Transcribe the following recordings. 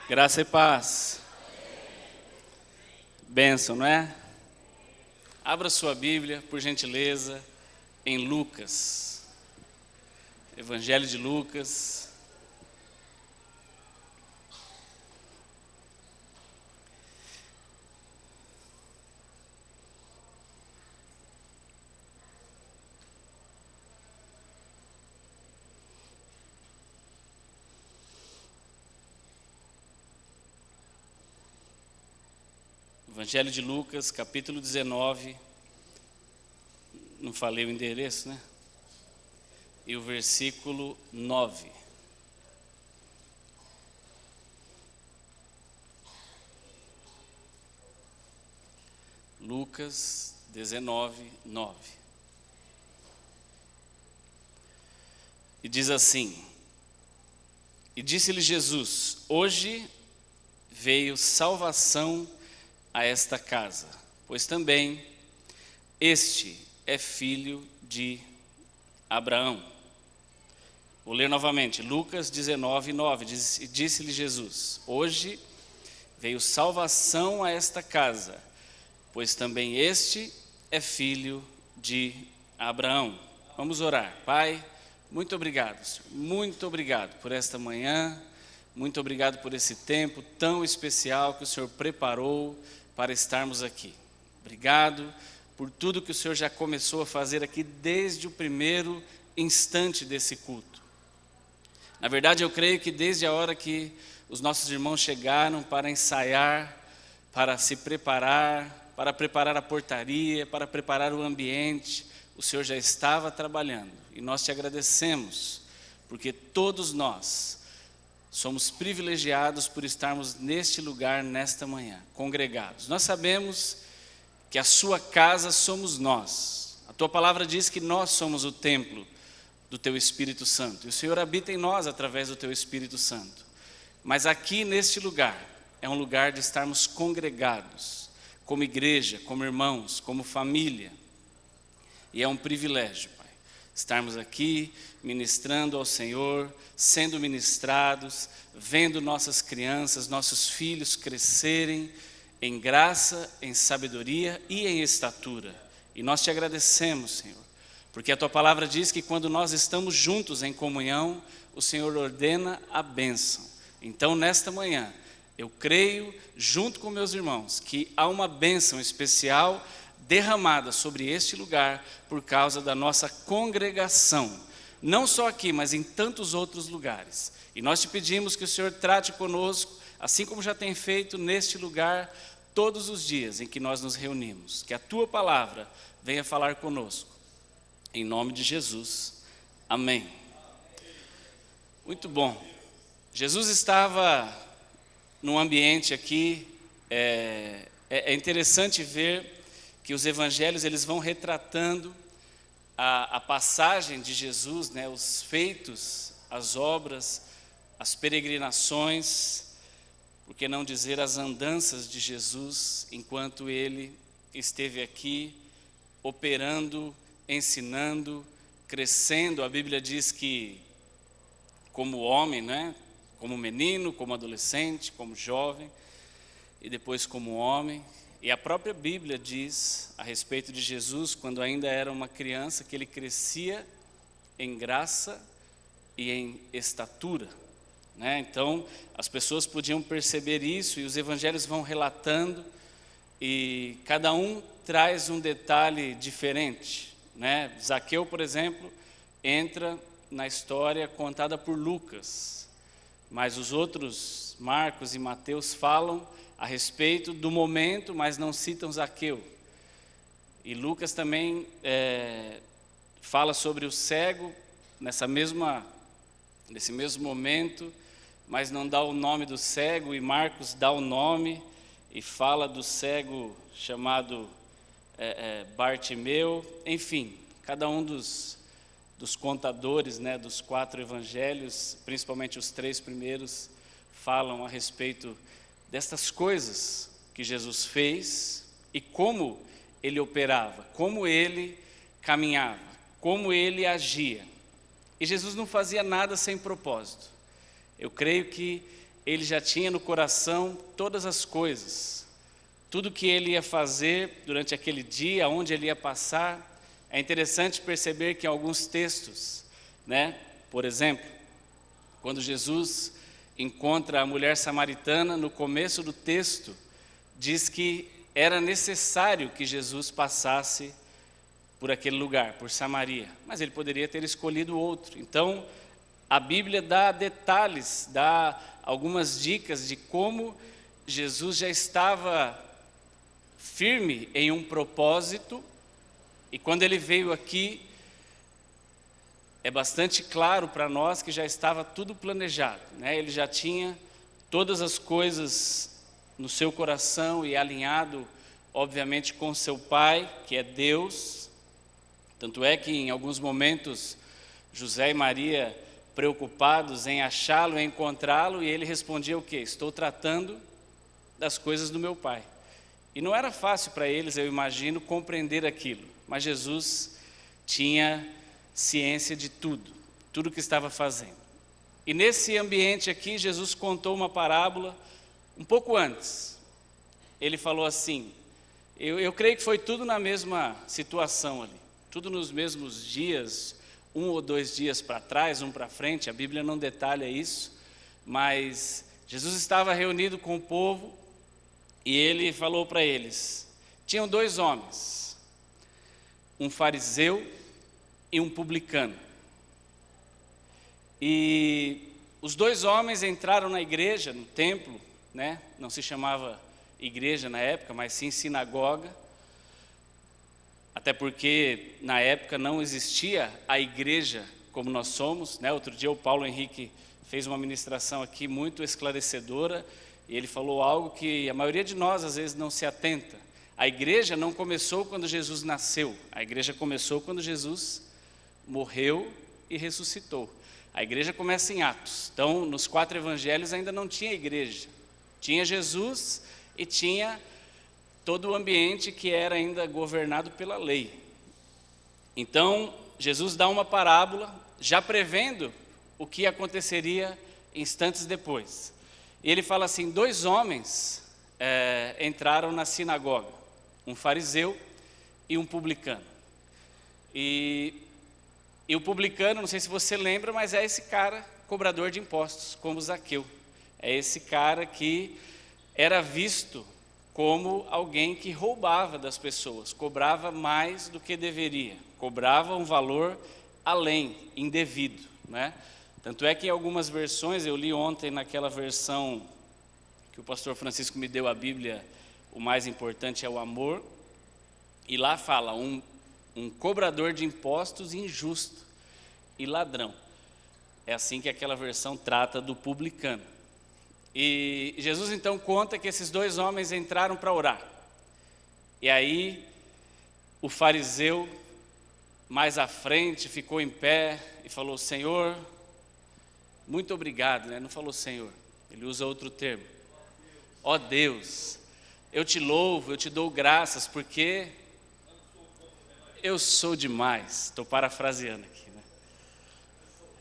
Graça e paz. Bênção, não é? Abra sua Bíblia, por gentileza, em Lucas. Evangelho de Lucas. Evangelho de Lucas, capítulo 19. Não falei o endereço, né? E o versículo 9. Lucas 19, 9. E diz assim: E disse-lhe Jesus: Hoje veio salvação a esta casa, pois também este é filho de Abraão. Vou ler novamente, Lucas 19, 9, disse-lhe Jesus: Hoje veio salvação a esta casa, pois também este é filho de Abraão. Vamos orar. Pai, muito obrigado, Senhor. Muito obrigado por esta manhã, muito obrigado por esse tempo tão especial que o Senhor preparou para estarmos aqui. Obrigado por tudo que o Senhor já começou a fazer aqui desde o primeiro instante desse culto. Na verdade, eu creio que desde a hora que os nossos irmãos chegaram para ensaiar, para se preparar, para preparar a portaria, para preparar o ambiente, o Senhor já estava trabalhando. E nós te agradecemos, porque todos nós somos privilegiados por estarmos neste lugar, nesta manhã, congregados. Nós sabemos que a sua casa somos nós. A tua palavra diz que nós somos o templo do teu Espírito Santo. E o Senhor habita em nós através do teu Espírito Santo. Mas aqui neste lugar, é um lugar de estarmos congregados, como igreja, como irmãos, como família. E é um privilégio, Pai, estarmos aqui ministrando ao Senhor, sendo ministrados, vendo nossas crianças, nossos filhos crescerem em graça, em sabedoria e em estatura. E nós te agradecemos, Senhor, porque a tua palavra diz que quando nós estamos juntos em comunhão, o Senhor ordena a bênção. Então, nesta manhã, eu creio, junto com meus irmãos, que há uma bênção especial derramada sobre este lugar por causa da nossa congregação, não só aqui, mas em tantos outros lugares. E nós te pedimos que o Senhor trate conosco, assim como já tem feito neste lugar, todos os dias em que nós nos reunimos. Que a tua palavra venha falar conosco. Em nome de Jesus. Amém. Muito bom. Jesus estava num ambiente aqui, é interessante ver que os evangelhos eles vão retratando a passagem de Jesus, né, os feitos, as obras, as peregrinações, por que não dizer as andanças de Jesus, enquanto ele esteve aqui operando, ensinando, crescendo. A Bíblia diz que como homem, né, como menino, como adolescente, como jovem e depois como homem. E a própria Bíblia diz a respeito de Jesus, quando ainda era uma criança, que ele crescia em graça e em estatura, né? Então, as pessoas podiam perceber isso e os evangelhos vão relatando e cada um traz um detalhe diferente, né? Zaqueu, por exemplo, entra na história contada por Lucas, mas os outros, Marcos e Mateus, falam a respeito do momento, mas não citam Zaqueu. E Lucas também fala sobre o cego nesse mesmo momento, mas não dá o nome do cego, e Marcos dá o nome e fala do cego chamado Bartimeu. Enfim, cada um dos contadores, né, dos 4 evangelhos, principalmente os 3 primeiros, falam a respeito destas coisas que Jesus fez e como ele operava, como ele caminhava, como ele agia. E Jesus não fazia nada sem propósito. Eu creio que ele já tinha no coração todas as coisas, tudo que ele ia fazer durante aquele dia, onde ele ia passar. É interessante perceber que em alguns textos, né, por exemplo, quando Jesus encontra a mulher samaritana, no começo do texto, diz que era necessário que Jesus passasse por aquele lugar, por Samaria, mas ele poderia ter escolhido outro. Então, a Bíblia dá detalhes, dá algumas dicas de como Jesus já estava firme em um propósito, e quando ele veio aqui, é bastante claro para nós que já estava tudo planejado, né? Ele já tinha todas as coisas no seu coração e alinhado, obviamente, com seu Pai, que é Deus. Tanto é que em alguns momentos, José e Maria, preocupados em achá-lo, em encontrá-lo, e ele respondia o quê? Estou tratando das coisas do meu Pai. E não era fácil para eles, eu imagino, compreender aquilo, mas Jesus tinha ciência de tudo que estava fazendo. E nesse ambiente aqui, Jesus contou uma parábola um pouco antes. Ele falou assim, eu creio que foi tudo na mesma situação ali, tudo nos mesmos dias, 1 ou 2 dias para trás, um para frente, a Bíblia não detalha isso, mas Jesus estava reunido com o povo e ele falou para eles, tinham 2 homens, um fariseu e um publicano. E os 2 homens entraram na igreja, no templo, né? Não se chamava igreja na época, mas sim sinagoga, até porque na época não existia a igreja como nós somos, né? Outro dia o Paulo Henrique fez uma ministração aqui muito esclarecedora, e ele falou algo que a maioria de nós às vezes não se atenta. A igreja não começou quando Jesus nasceu, a igreja começou quando Jesus morreu e ressuscitou. A igreja começa em Atos. Então, nos 4 evangelhos ainda não tinha igreja. Tinha Jesus e tinha todo o ambiente que era ainda governado pela lei. Então, Jesus dá uma parábola, já prevendo o que aconteceria instantes depois. E ele fala assim, 2 homens entraram na sinagoga, um fariseu e um publicano. E o publicano, não sei se você lembra, mas é esse cara, cobrador de impostos, como Zaqueu. É esse cara que era visto como alguém que roubava das pessoas, cobrava mais do que deveria, cobrava um valor além, indevido, né? Tanto é que em algumas versões, eu li ontem naquela versão que o pastor Francisco me deu a Bíblia, o mais importante é o amor, e lá fala um cobrador de impostos injusto e ladrão. É assim que aquela versão trata do publicano. E Jesus então conta que esses 2 homens entraram para orar. E aí o fariseu mais à frente ficou em pé e falou, Senhor, muito obrigado, né? Não falou Senhor, ele usa outro termo. Ó Deus, eu te louvo, eu te dou graças, porque eu sou demais. Estou parafraseando aqui, né?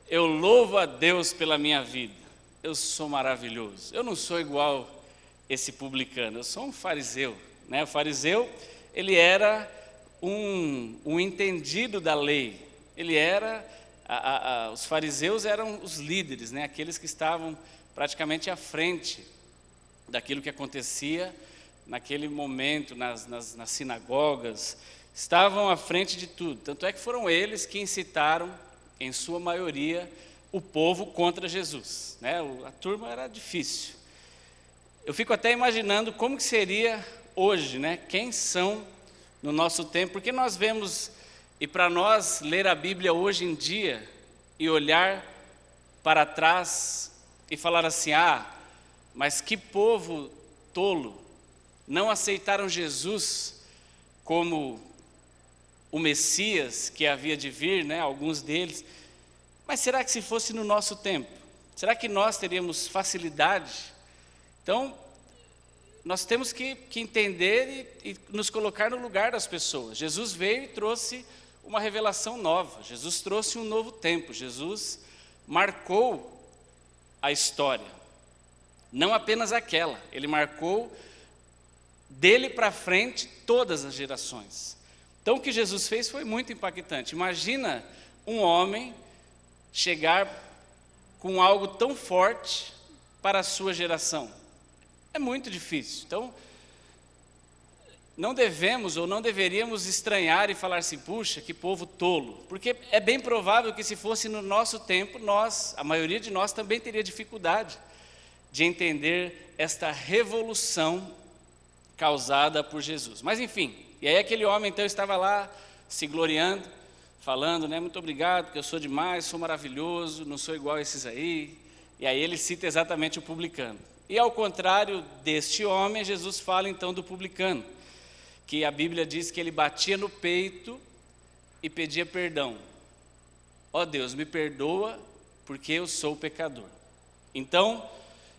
Eu louvo a Deus pela minha vida. Eu sou maravilhoso. Eu não sou igual esse publicano, eu sou um fariseu, né? O fariseu, ele era um entendido da lei. Ele era, os fariseus eram os líderes, né? Aqueles que estavam praticamente à frente daquilo que acontecia naquele momento, nas sinagogas, estavam à frente de tudo. Tanto é que foram eles que incitaram, em sua maioria, o povo contra Jesus, né? A turma era difícil. Eu fico até imaginando como que seria hoje, né? Quem são no nosso tempo, porque nós vemos, e para nós ler a Bíblia hoje em dia e olhar para trás e falar assim, mas que povo tolo, não aceitaram Jesus como o Messias que havia de vir, né? Alguns deles. Mas será que se fosse no nosso tempo, será que nós teríamos facilidade? Então, nós temos que entender e nos colocar no lugar das pessoas. Jesus veio e trouxe uma revelação nova, Jesus trouxe um novo tempo, Jesus marcou a história. Não apenas aquela, ele marcou dele para frente todas as gerações. Então o que Jesus fez foi muito impactante. Imagina um homem chegar com algo tão forte para a sua geração. É muito difícil. Então, não devemos ou não deveríamos estranhar e falar assim, puxa, que povo tolo. Porque é bem provável que se fosse no nosso tempo, a maioria de nós também teria dificuldade de entender esta revolução causada por Jesus. Mas enfim, e aí aquele homem então estava lá se gloriando, falando, né, muito obrigado, porque eu sou demais, sou maravilhoso, não sou igual a esses aí. E aí ele cita exatamente o publicano. E ao contrário deste homem, Jesus fala então do publicano, que a Bíblia diz que ele batia no peito e pedia perdão. Ó Deus, me perdoa porque eu sou pecador. Então,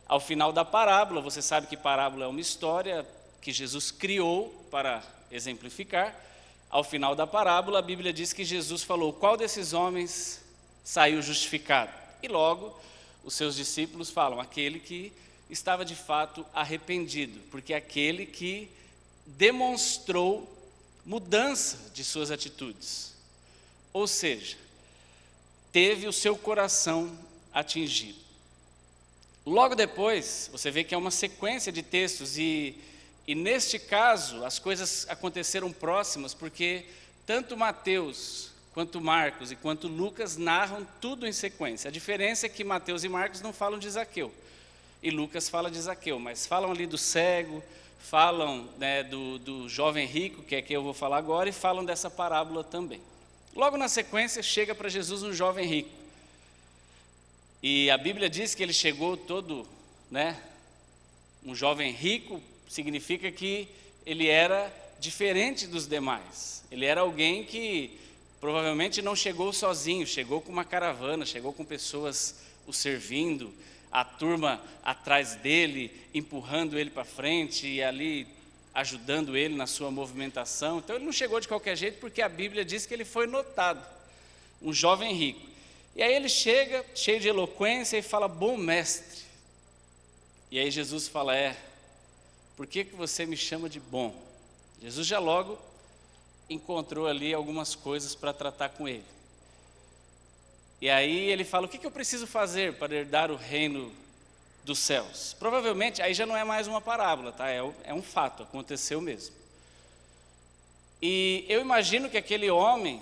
ao final da parábola, você sabe que parábola é uma história que Jesus criou para exemplificar. Ao final da parábola, a Bíblia diz que Jesus falou, qual desses homens saiu justificado? E logo, os seus discípulos falam, aquele que estava de fato arrependido, porque aquele que demonstrou mudança de suas atitudes. Ou seja, teve o seu coração atingido. Logo depois, você vê que é uma sequência de textos e neste caso, as coisas aconteceram próximas, porque tanto Mateus, quanto Marcos e quanto Lucas narram tudo em sequência. A diferença é que Mateus e Marcos não falam de Zaqueu, e Lucas fala de Zaqueu, mas falam ali do cego, falam, né, do jovem rico, que é que eu vou falar agora, e falam dessa parábola também. Logo na sequência, chega para Jesus um jovem rico. E a Bíblia diz que ele chegou todo, né, um jovem rico, significa que ele era diferente dos demais. Ele era alguém que provavelmente não chegou sozinho, chegou com uma caravana, chegou com pessoas o servindo, a turma atrás dele, empurrando ele para frente e ali ajudando ele na sua movimentação. Então ele não chegou de qualquer jeito, porque a Bíblia diz que ele foi notado, um jovem rico. E aí ele chega, cheio de eloquência, e fala, bom mestre. E aí Jesus fala, por que você me chama de bom? Jesus já logo encontrou ali algumas coisas para tratar com ele. E aí ele fala, o que eu preciso fazer para herdar o reino dos céus? Provavelmente, aí já não é mais uma parábola, tá? É um fato, aconteceu mesmo. E eu imagino que aquele homem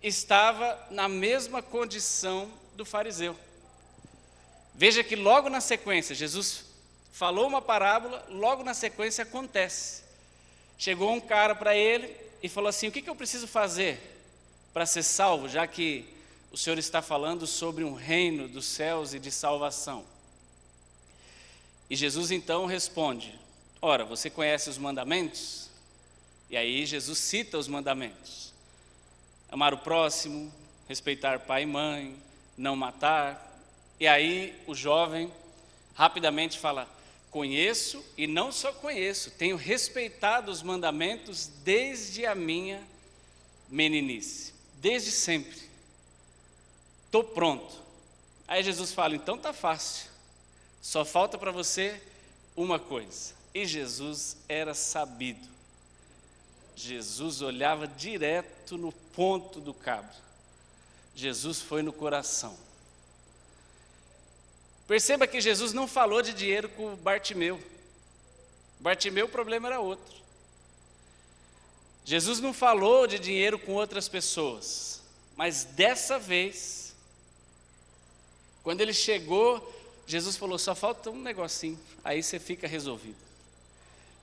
estava na mesma condição do fariseu. Veja que logo na sequência, Jesus falou uma parábola, logo na sequência acontece. Chegou um cara para ele e falou assim, o que eu preciso fazer para ser salvo, já que o Senhor está falando sobre um reino dos céus e de salvação? E Jesus então responde, ora, você conhece os mandamentos? E aí Jesus cita os mandamentos. Amar o próximo, respeitar pai e mãe, não matar. E aí o jovem rapidamente fala, conheço e não só conheço, tenho respeitado os mandamentos desde a minha meninice, desde sempre. Estou pronto. Aí Jesus fala, então está fácil, só falta para você uma coisa. E Jesus era sabido. Jesus olhava direto no ponto do cabo. Jesus foi no coração. Perceba que Jesus não falou de dinheiro com Bartimeu. Bartimeu, o problema era outro. Jesus não falou de dinheiro com outras pessoas. Mas dessa vez, quando ele chegou, Jesus falou, só falta um negocinho, aí você fica resolvido.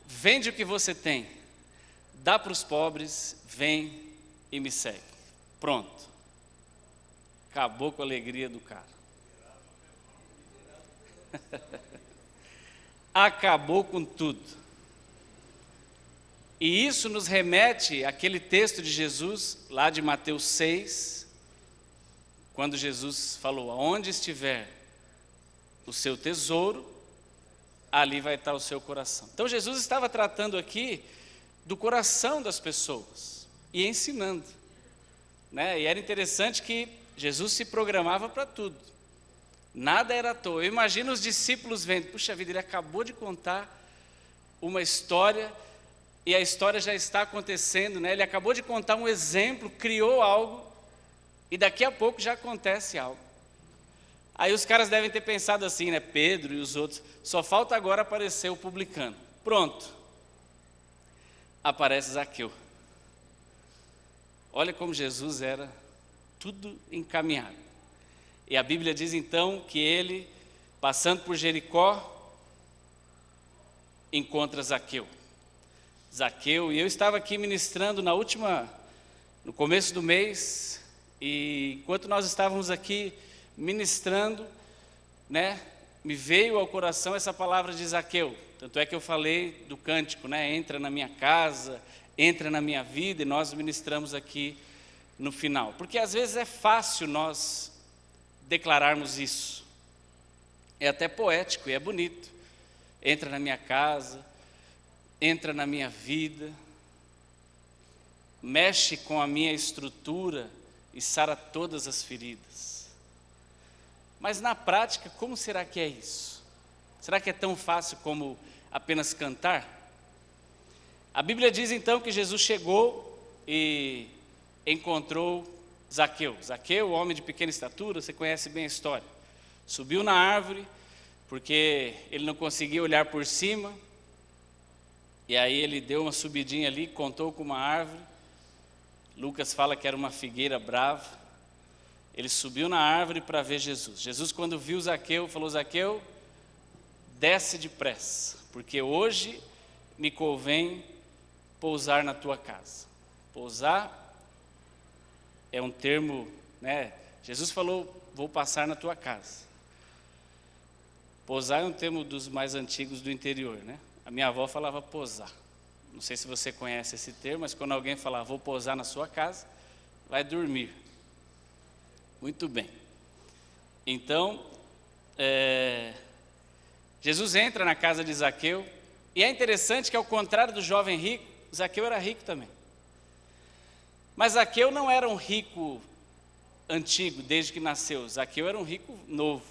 Vende o que você tem, dá para os pobres, vem e me segue. Pronto. Acabou com a alegria do cara. Acabou com tudo. E isso nos remete àquele texto de Jesus, lá de Mateus 6, quando Jesus falou, aonde estiver o seu tesouro, ali vai estar o seu coração. Então Jesus estava tratando aqui do coração das pessoas e ensinando, né? E era interessante que Jesus se programava para tudo. Nada era à toa. Eu imagino os discípulos vendo, puxa vida, ele acabou de contar uma história e a história já está acontecendo, né? Ele acabou de contar um exemplo, criou algo e daqui a pouco já acontece algo. Aí os caras devem ter pensado assim, né? Pedro e os outros, só falta agora aparecer o publicano. Pronto, aparece Zaqueu. Olha como Jesus era tudo encaminhado. E a Bíblia diz então que ele, passando por Jericó, encontra Zaqueu. Zaqueu, e eu estava aqui ministrando no começo do mês, e enquanto nós estávamos aqui ministrando, né, me veio ao coração essa palavra de Zaqueu. Tanto é que eu falei do cântico, né, entra na minha casa, entra na minha vida, e nós ministramos aqui no final. Porque às vezes é fácil nós declararmos isso. É até poético e é bonito. Entra na minha casa, entra na minha vida, mexe com a minha estrutura e sara todas as feridas. Mas na prática, como será que é isso? Será que é tão fácil como apenas cantar? A Bíblia diz então que Jesus chegou e encontrou Zaqueu. Zaqueu, homem de pequena estatura, você conhece bem a história. Subiu na árvore, porque ele não conseguia olhar por cima, e aí ele deu uma subidinha ali, contou com uma árvore. Lucas fala que era uma figueira brava. Ele subiu na árvore para ver Jesus. Jesus, quando viu Zaqueu, falou: Zaqueu, desce depressa, porque hoje me convém pousar na tua casa. Pousar é um termo, né? Jesus falou, vou passar na tua casa. Pousar é um termo dos mais antigos do interior, né? A minha avó falava posar. Não sei se você conhece esse termo, mas quando alguém falar, vou pousar na sua casa, vai dormir. Muito bem. Então, Jesus entra na casa de Zaqueu, e é interessante que, ao contrário do jovem rico, Zaqueu era rico também. Mas Zaqueu não era um rico antigo, desde que nasceu. Zaqueu era um rico novo.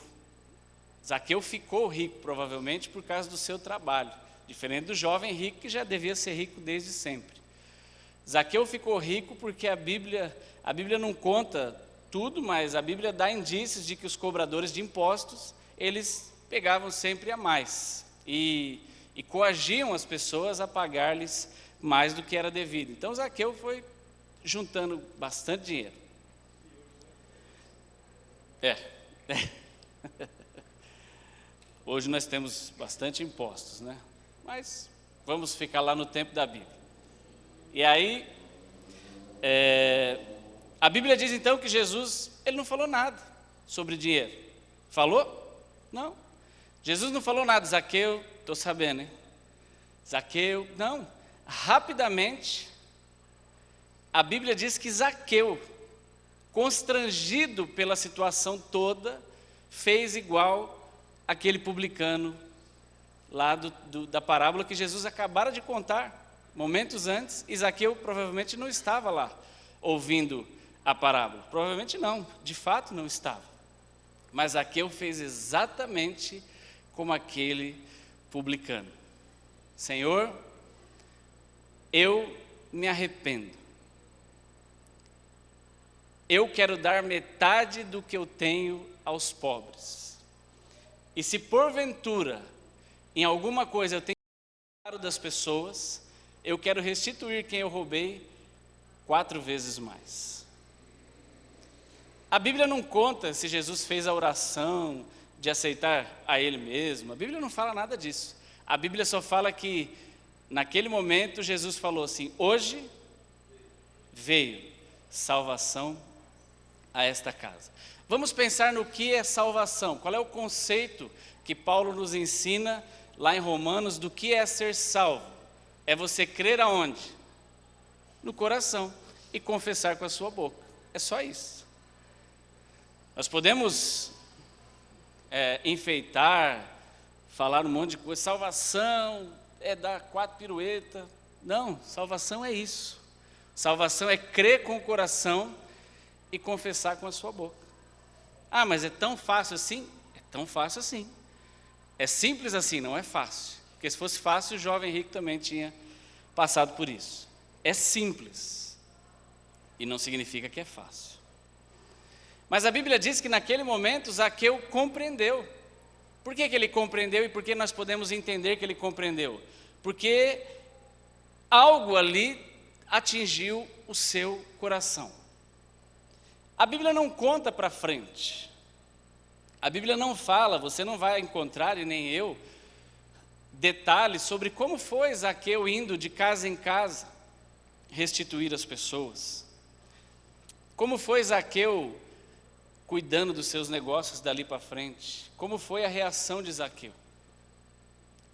Zaqueu ficou rico, provavelmente, por causa do seu trabalho. Diferente do jovem rico, que já devia ser rico desde sempre. Zaqueu ficou rico porque a Bíblia não conta tudo, mas a Bíblia dá indícios de que os cobradores de impostos, eles pegavam sempre a mais. E coagiam as pessoas a pagar-lhes mais do que era devido. Então Zaqueu foi juntando bastante dinheiro. Hoje nós temos bastante impostos, né? Mas vamos ficar lá no tempo da Bíblia. E aí, a Bíblia diz então que Jesus, ele não falou nada sobre dinheiro. Falou? Não. Jesus não falou nada. Zaqueu, estou sabendo, hein? Zaqueu, não. Rapidamente, a Bíblia diz que Zaqueu, constrangido pela situação toda, fez igual aquele publicano lá da parábola que Jesus acabara de contar, momentos antes, e Zaqueu provavelmente não estava lá, ouvindo a parábola. Provavelmente não, de fato não estava. Mas Zaqueu fez exatamente como aquele publicano. Senhor, eu me arrependo. Eu quero dar metade do que eu tenho aos pobres. E se porventura, em alguma coisa eu tenho caro das pessoas, eu quero restituir quem eu roubei 4 vezes mais. A Bíblia não conta se Jesus fez a oração de aceitar a Ele mesmo. A Bíblia não fala nada disso. A Bíblia só fala que, naquele momento, Jesus falou assim: hoje veio salvação a esta casa. Vamos pensar no que é salvação. Qual é o conceito que Paulo nos ensina lá em Romanos do que é ser salvo? É você crer aonde? No coração e confessar com a sua boca. É só isso. Nós podemos enfeitar, falar um monte de coisa. Salvação é dar 4 piruetas. Não, salvação é isso. Salvação é crer com o coração e confessar com a sua boca. Ah, mas é tão fácil assim? É tão fácil assim. É simples assim, não é fácil. Porque se fosse fácil, o jovem rico também tinha passado por isso. É simples. E não significa que é fácil. Mas a Bíblia diz que naquele momento Zaqueu compreendeu. Por que ele compreendeu e por que nós podemos entender que ele compreendeu? Porque algo ali atingiu o seu coração. A Bíblia não conta para frente. A Bíblia não fala, você não vai encontrar, e nem eu, detalhes sobre como foi Zaqueu indo de casa em casa restituir as pessoas. Como foi Zaqueu cuidando dos seus negócios dali para frente. Como foi a reação de Zaqueu.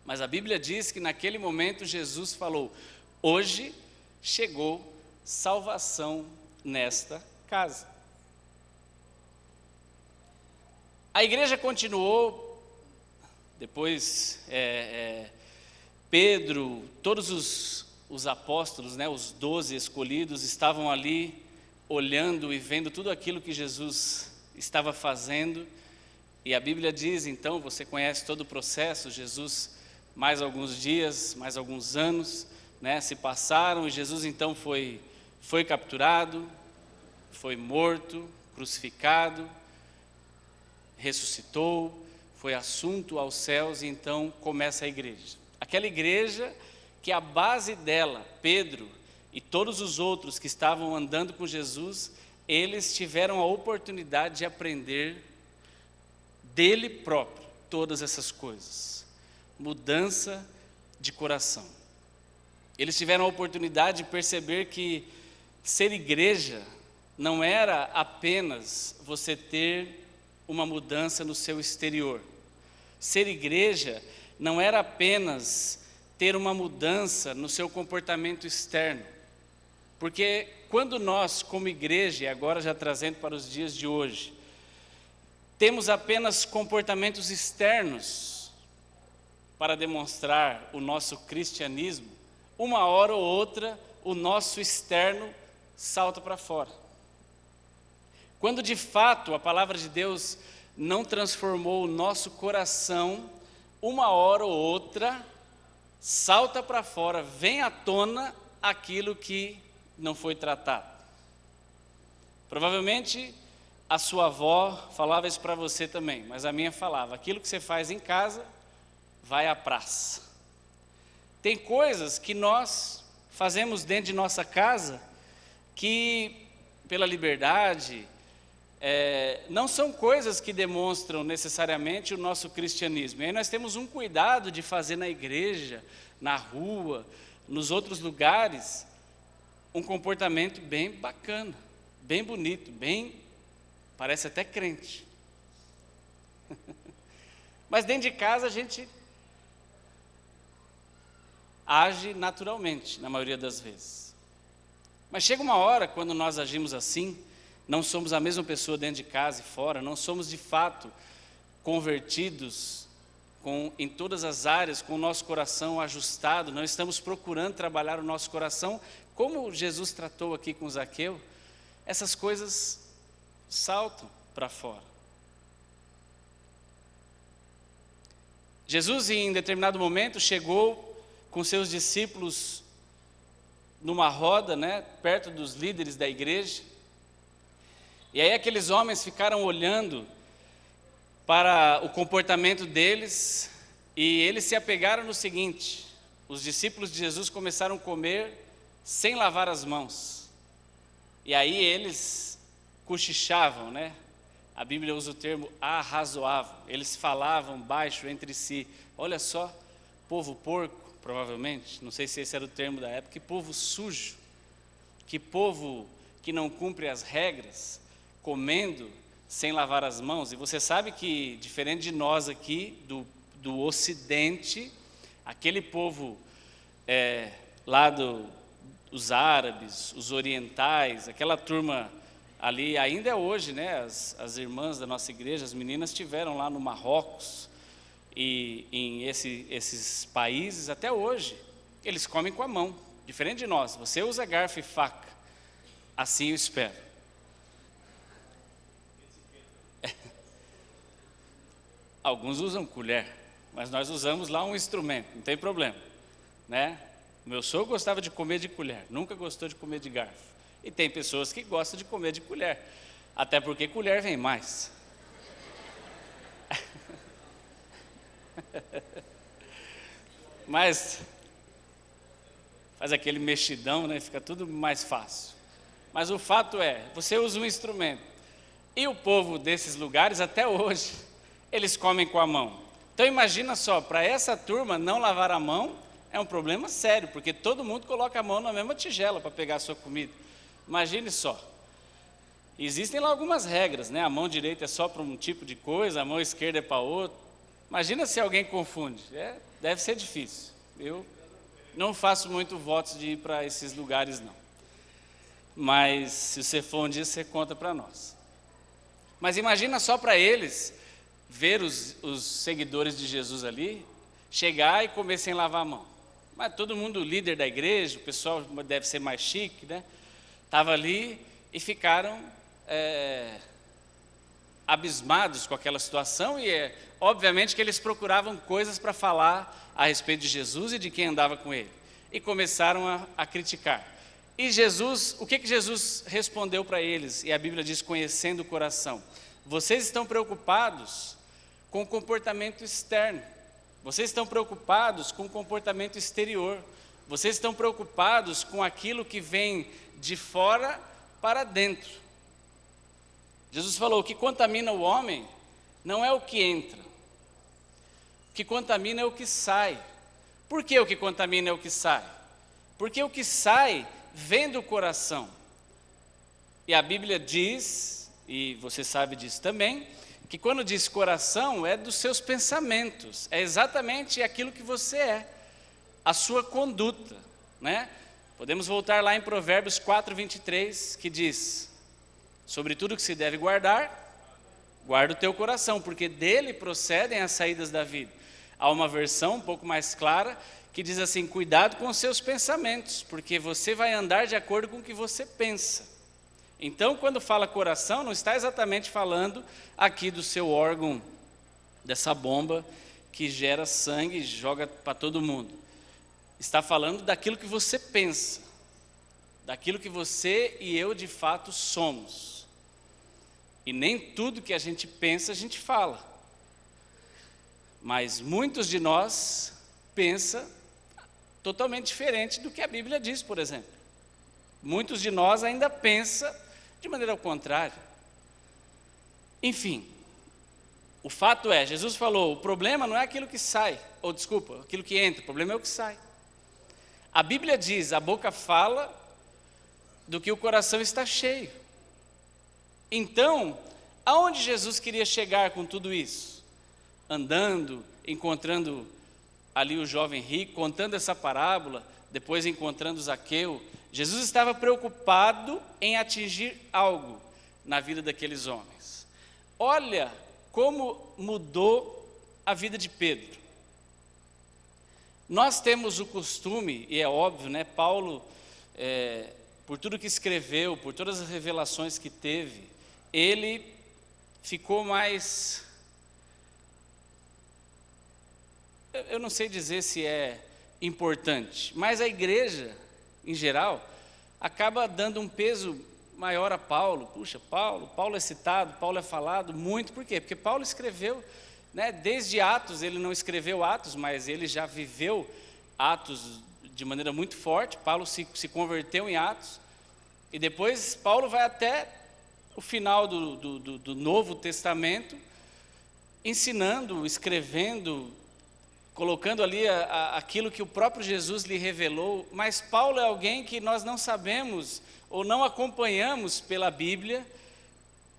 Mas a Bíblia diz que naquele momento Jesus falou: hoje chegou salvação nesta casa. A igreja continuou, depois Pedro, todos os apóstolos, né, os 12 escolhidos, estavam ali olhando e vendo tudo aquilo que Jesus estava fazendo. E a Bíblia diz, então, você conhece todo o processo, Jesus, mais alguns dias, mais alguns anos, né, se passaram, e Jesus então foi capturado, foi morto, crucificado, ressuscitou, foi assunto aos céus, e então começa a igreja. Aquela igreja que a base dela, Pedro e todos os outros que estavam andando com Jesus, eles tiveram a oportunidade de aprender dele próprio todas essas coisas. Mudança de coração. Eles tiveram a oportunidade de perceber que ser igreja não era apenas você ter uma mudança no seu exterior. Ser igreja não era apenas ter uma mudança no seu comportamento externo. Porque quando nós, como igreja, e agora já trazendo para os dias de hoje, temos apenas comportamentos externos para demonstrar o nosso cristianismo, uma hora ou outra o nosso externo salta para fora. Quando de fato a palavra de Deus não transformou o nosso coração, uma hora ou outra salta para fora, vem à tona aquilo que não foi tratado. Provavelmente a sua avó falava isso para você também, mas a minha falava: aquilo que você faz em casa, vai à praça. Tem coisas que nós fazemos dentro de nossa casa que, pela liberdade, não são coisas que demonstram necessariamente o nosso cristianismo. E aí nós temos um cuidado de fazer na igreja, na rua, nos outros lugares, um comportamento bem bacana, bem bonito, parece até crente. Mas dentro de casa a gente age naturalmente, na maioria das vezes. Mas chega uma hora, quando nós agimos assim, não somos a mesma pessoa dentro de casa e fora, não somos de fato convertidos em todas as áreas, com o nosso coração ajustado, não estamos procurando trabalhar o nosso coração, como Jesus tratou aqui com Zaqueu, essas coisas saltam para fora. Jesus, em determinado momento, chegou com seus discípulos numa roda, né, perto dos líderes da igreja. E aí aqueles homens ficaram olhando para o comportamento deles e eles se apegaram no seguinte: os discípulos de Jesus começaram a comer sem lavar as mãos. E aí eles cochichavam, né? A Bíblia usa o termo arrazoavam. Eles falavam baixo entre si: olha só, povo porco, provavelmente, não sei se esse era o termo da época, que povo sujo, que povo que não cumpre as regras, comendo sem lavar as mãos. E você sabe que, diferente de nós aqui, do Ocidente, aquele povo lá os árabes, os orientais, aquela turma ali, ainda é hoje, né, as irmãs da nossa igreja, as meninas estiveram lá no Marrocos, e em esses países, até hoje, eles comem com a mão, diferente de nós. Você usa garfo e faca, assim eu espero. Alguns usam colher, mas nós usamos lá um instrumento, não tem problema, né? Meu sogro gostava de comer de colher, nunca gostou de comer de garfo. E tem pessoas que gostam de comer de colher, até porque colher vem mais. Mas faz aquele mexidão, né? Fica tudo mais fácil. Mas o fato é, você usa um instrumento. E o povo desses lugares, até hoje, eles comem com a mão. Então imagina só, para essa turma não lavar a mão é um problema sério, porque todo mundo coloca a mão na mesma tigela para pegar a sua comida. Imagine só. Existem lá algumas regras, né? A mão direita é só para um tipo de coisa, a mão esquerda é para outro. Imagina se alguém confunde. Deve ser difícil. Eu não faço muito votos de ir para esses lugares, não. Mas se você for um dia, você conta para nós. Mas imagina só para eles ver os seguidores de Jesus ali, chegar e comer sem lavar a mão. Mas todo mundo, líder da igreja, o pessoal deve ser mais chique, né? Estava ali e ficaram abismados com aquela situação e obviamente que eles procuravam coisas para falar a respeito de Jesus e de quem andava com ele. E começaram a criticar. E Jesus, o que Jesus respondeu para eles? E a Bíblia diz, conhecendo o coração. Vocês estão preocupados com o comportamento externo. Vocês estão preocupados com o comportamento exterior. Vocês estão preocupados com aquilo que vem de fora para dentro. Jesus falou, o que contamina o homem não é o que entra. O que contamina é o que sai. Por que o que contamina é o que sai? Porque o que sai vem do coração. E a Bíblia diz, e você sabe disso também, que quando diz coração é dos seus pensamentos, é exatamente aquilo que você é, a sua conduta, né? Podemos voltar lá em Provérbios 4:23, que diz, sobre tudo que se deve guardar, guarda o teu coração, porque dele procedem as saídas da vida. Há uma versão um pouco mais clara, que diz assim, cuidado com os seus pensamentos, porque você vai andar de acordo com o que você pensa. Então, quando fala coração, não está exatamente falando aqui do seu órgão, dessa bomba que gera sangue e joga para todo mundo. Está falando daquilo que você pensa, daquilo que você e eu de fato somos. E nem tudo que a gente pensa, a gente fala. Mas muitos de nós pensam totalmente diferente do que a Bíblia diz, por exemplo. Muitos de nós ainda pensam de maneira ao contrário. Enfim, o fato é, Jesus falou, o problema não é aquilo que sai, ou desculpa, aquilo que entra, o problema é o que sai. A Bíblia diz, a boca fala do que o coração está cheio. Então, aonde Jesus queria chegar com tudo isso? Andando, encontrando ali o jovem rico, contando essa parábola, depois encontrando Zaqueu. Jesus estava preocupado em atingir algo na vida daqueles homens. Olha como mudou a vida de Pedro. Nós temos o costume, e é óbvio, né? Paulo, por tudo que escreveu, por todas as revelações que teve, ele ficou mais... Eu não sei dizer se é importante, mas a igreja, em geral, acaba dando um peso maior a Paulo. Puxa, Paulo é citado, Paulo é falado muito. Por quê? Porque Paulo escreveu, né, desde Atos, ele não escreveu Atos, mas ele já viveu Atos de maneira muito forte. Paulo se converteu em Atos, e depois Paulo vai até o final do Novo Testamento, ensinando, escrevendo, colocando ali aquilo que o próprio Jesus lhe revelou. Mas Paulo é alguém que nós não sabemos ou não acompanhamos pela Bíblia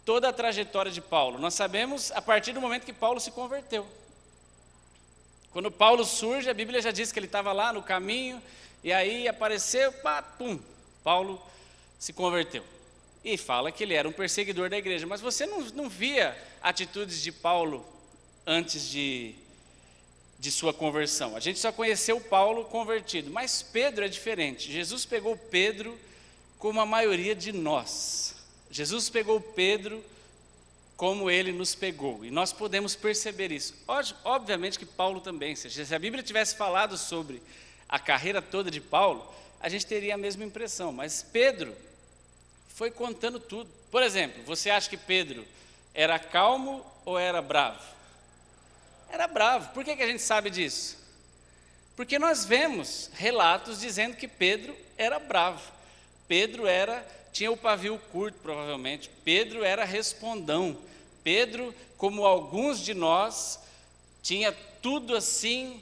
toda a trajetória de Paulo. Nós sabemos a partir do momento que Paulo se converteu. Quando Paulo surge, a Bíblia já diz que ele estava lá no caminho, e aí apareceu, Paulo se converteu. E fala que ele era um perseguidor da igreja, mas você não via atitudes de Paulo antes de sua conversão. A gente só conheceu Paulo convertido, mas Pedro é diferente. Jesus pegou Pedro como a maioria de nós. Jesus pegou Pedro como ele nos pegou. E nós podemos perceber isso. Obviamente que Paulo também. Se a Bíblia tivesse falado sobre a carreira toda de Paulo, a gente teria a mesma impressão. Mas Pedro foi contando tudo. Por exemplo, você acha que Pedro era calmo ou era bravo? Era bravo. Por que a gente sabe disso? Porque nós vemos relatos dizendo que Pedro era bravo. Pedro tinha o pavio curto, provavelmente. Pedro era respondão. Pedro, como alguns de nós, tinha tudo assim,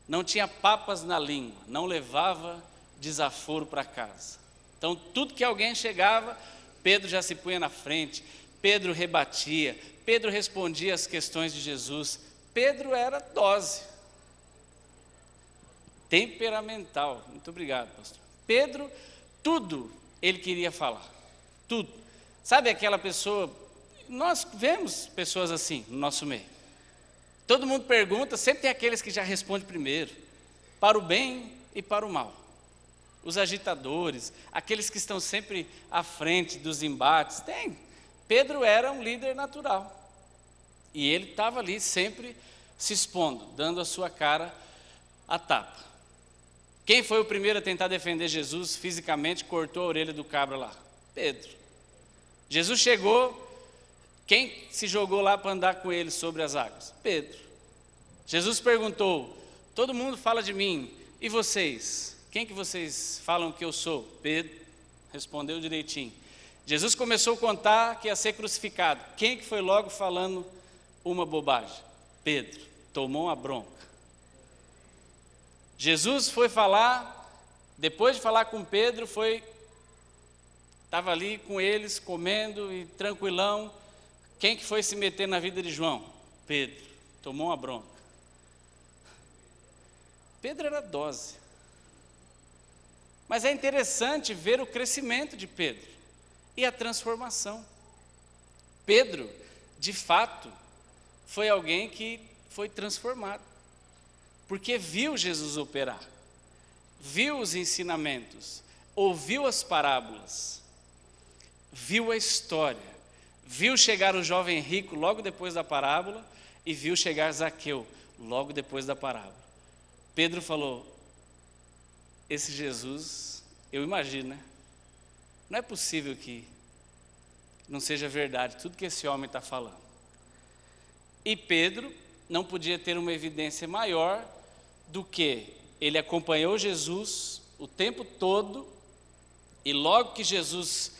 não tinha papas na língua, não levava desaforo para casa. Então, tudo que alguém chegava, Pedro já se punha na frente, Pedro rebatia, Pedro respondia às questões de Jesus. Pedro era dose, temperamental. Muito obrigado, pastor. Pedro, tudo ele queria falar, tudo. Sabe aquela pessoa, nós vemos pessoas assim no nosso meio. Todo mundo pergunta, sempre tem aqueles que já respondem primeiro, para o bem e para o mal. Os agitadores, aqueles que estão sempre à frente dos embates, tem. Pedro era um líder natural. E ele estava ali sempre se expondo, dando a sua cara a tapa. Quem foi o primeiro a tentar defender Jesus fisicamente, cortou a orelha do cabra lá? Pedro. Jesus chegou, quem se jogou lá para andar com ele sobre as águas? Pedro. Jesus perguntou, todo mundo fala de mim, e vocês? Quem que vocês falam que eu sou? Pedro. Respondeu direitinho. Jesus começou a contar que ia ser crucificado. Quem que foi logo falando uma bobagem? Pedro. Tomou uma bronca. Jesus foi falar, depois de falar com Pedro, estava ali com eles, comendo e tranquilão. Quem que foi se meter na vida de João? Pedro. Tomou uma bronca. Pedro era dose. Mas é interessante ver o crescimento de Pedro e a transformação. Pedro, de fato, foi alguém que foi transformado, porque viu Jesus operar, viu os ensinamentos, ouviu as parábolas, viu a história, viu chegar o jovem rico logo depois da parábola e viu chegar Zaqueu logo depois da parábola. Pedro falou, esse Jesus, eu imagino, né? Não é possível que não seja verdade tudo que esse homem está falando. E Pedro não podia ter uma evidência maior do que ele acompanhou Jesus o tempo todo, e logo que Jesus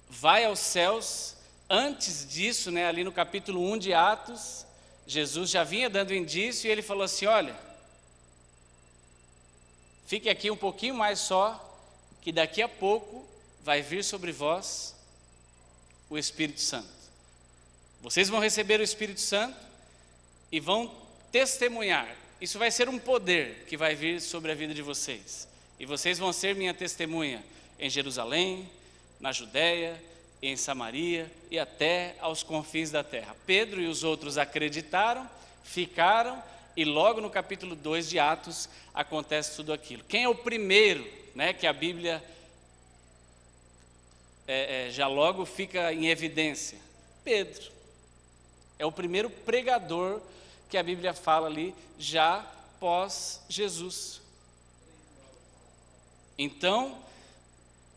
vai aos céus, antes disso, né, ali no capítulo 1 de Atos, Jesus já vinha dando indício e ele falou assim, olha, fique aqui um pouquinho mais só, que daqui a pouco vai vir sobre vós o Espírito Santo. Vocês vão receber o Espírito Santo e vão testemunhar. Isso vai ser um poder que vai vir sobre a vida de vocês. E vocês vão ser minha testemunha em Jerusalém, na Judéia, em Samaria e até aos confins da terra. Pedro e os outros acreditaram, ficaram, e logo no capítulo 2 de Atos acontece tudo aquilo. Quem é o primeiro, né, que a Bíblia já logo fica em evidência? Pedro. É o primeiro pregador que a Bíblia fala ali, já pós Jesus. Então,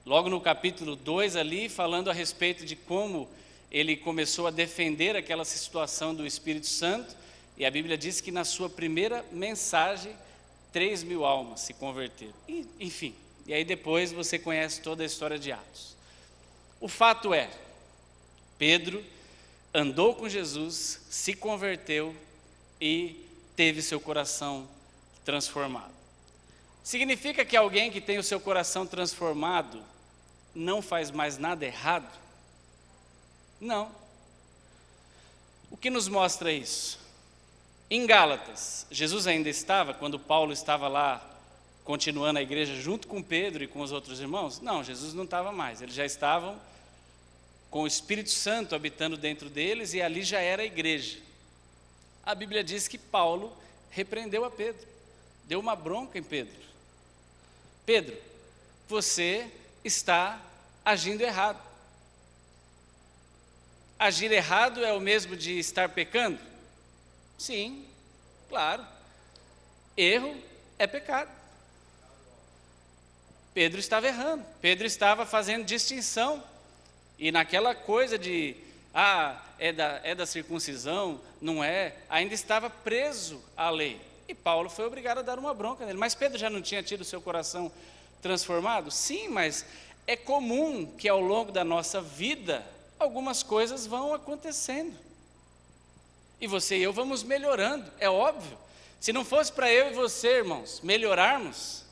logo no capítulo 2 ali, falando a respeito de como ele começou a defender aquela situação do Espírito Santo, e a Bíblia diz que na sua primeira mensagem, 3.000 almas se converteram. Enfim, e aí depois você conhece toda a história de Atos. O fato é, Pedro andou com Jesus, se converteu e teve seu coração transformado. Significa que alguém que tem o seu coração transformado não faz mais nada errado? Não. O que nos mostra isso? Em Gálatas, Jesus ainda estava, quando Paulo estava lá, continuando a igreja junto com Pedro e com os outros irmãos? Não, Jesus não estava mais, eles já estavam com o Espírito Santo habitando dentro deles e ali já era a igreja. A Bíblia diz que Paulo repreendeu a Pedro, deu uma bronca em Pedro. Pedro, você está agindo errado. agir errado é o mesmo de estar pecando? Sim, claro. Erro é pecado. Pedro estava errando, Pedro estava fazendo distinção, e naquela coisa de, é da circuncisão, não é, ainda estava preso à lei. E Paulo foi obrigado a dar uma bronca nele. Mas Pedro já não tinha tido seu coração transformado? Sim, mas é comum que ao longo da nossa vida, algumas coisas vão acontecendo. E você e eu vamos melhorando, é óbvio. Se não fosse para eu e você, irmãos, melhorarmos,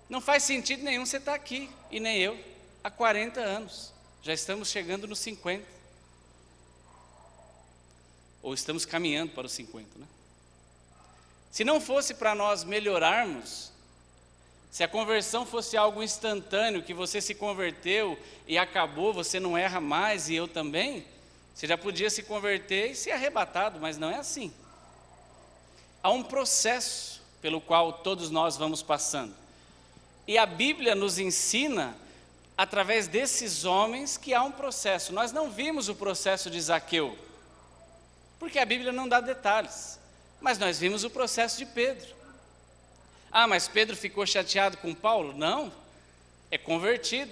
não faz sentido nenhum você estar aqui, e nem eu, há 40 anos. Já estamos chegando nos 50. Ou estamos caminhando para os 50, né? Se não fosse para nós melhorarmos, se a conversão fosse algo instantâneo, que você se converteu e acabou, você não erra mais e eu também, você já podia se converter e ser arrebatado, mas não é assim. Há um processo pelo qual todos nós vamos passando. E a Bíblia nos ensina, através desses homens, que há um processo. Nós não vimos o processo de Zaqueu, porque a Bíblia não dá detalhes. Mas nós vimos o processo de Pedro. Mas Pedro ficou chateado com Paulo? Não, é convertido,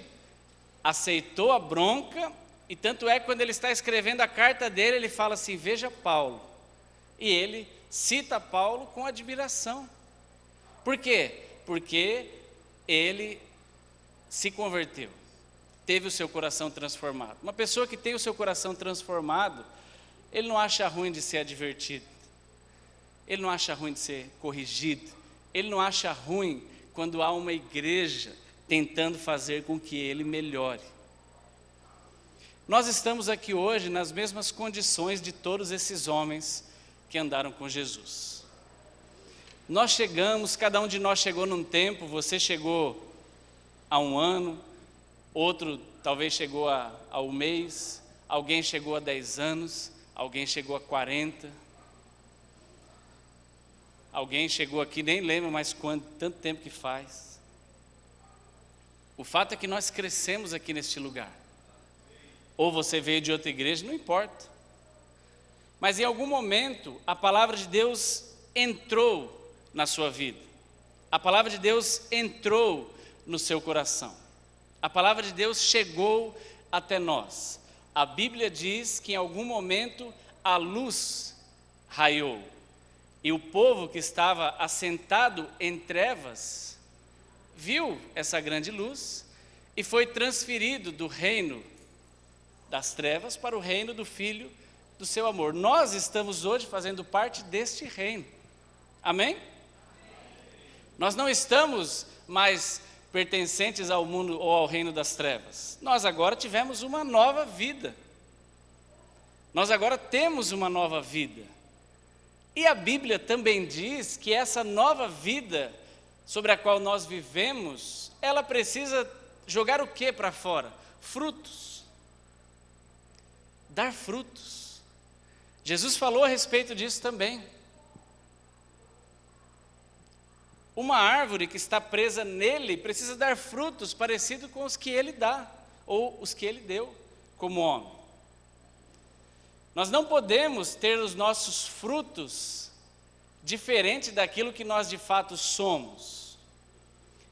aceitou a bronca, e tanto é que quando ele está escrevendo a carta dele, ele fala assim, veja Paulo, e ele cita Paulo com admiração. Por quê? Porque ele se converteu, teve o seu coração transformado. Uma pessoa que tem o seu coração transformado, ele não acha ruim de ser advertido, ele não acha ruim de ser corrigido, ele não acha ruim quando há uma igreja tentando fazer com que ele melhore. Nós estamos aqui hoje nas mesmas condições de todos esses homens que andaram com Jesus. Nós chegamos, cada um de nós chegou num tempo, você chegou há um ano, outro talvez chegou a um mês, alguém chegou a 10 anos, alguém chegou a 40. Alguém chegou aqui, nem lembra mais tanto tempo que faz. O fato é que nós crescemos aqui neste lugar. Ou você veio de outra igreja, não importa. Mas em algum momento, a palavra de Deus entrou na sua vida. A palavra de Deus entrou no seu coração. A palavra de Deus chegou até nós. A Bíblia diz que em algum momento a luz raiou. E o povo que estava assentado em trevas, viu essa grande luz e foi transferido do reino das trevas para o reino do Filho do seu amor. Nós estamos hoje fazendo parte deste reino. Amém? Nós não estamos mais pertencentes ao mundo ou ao reino das trevas. Nós agora tivemos uma nova vida. Nós agora temos uma nova vida. E a Bíblia também diz que essa nova vida sobre a qual nós vivemos, ela precisa jogar o que para fora? Frutos. Dar frutos. Jesus falou a respeito disso também. Uma árvore que está presa nele precisa dar frutos parecidos com os que ele dá, ou os que ele deu como homem. Nós não podemos ter os nossos frutos diferente daquilo que nós de fato somos.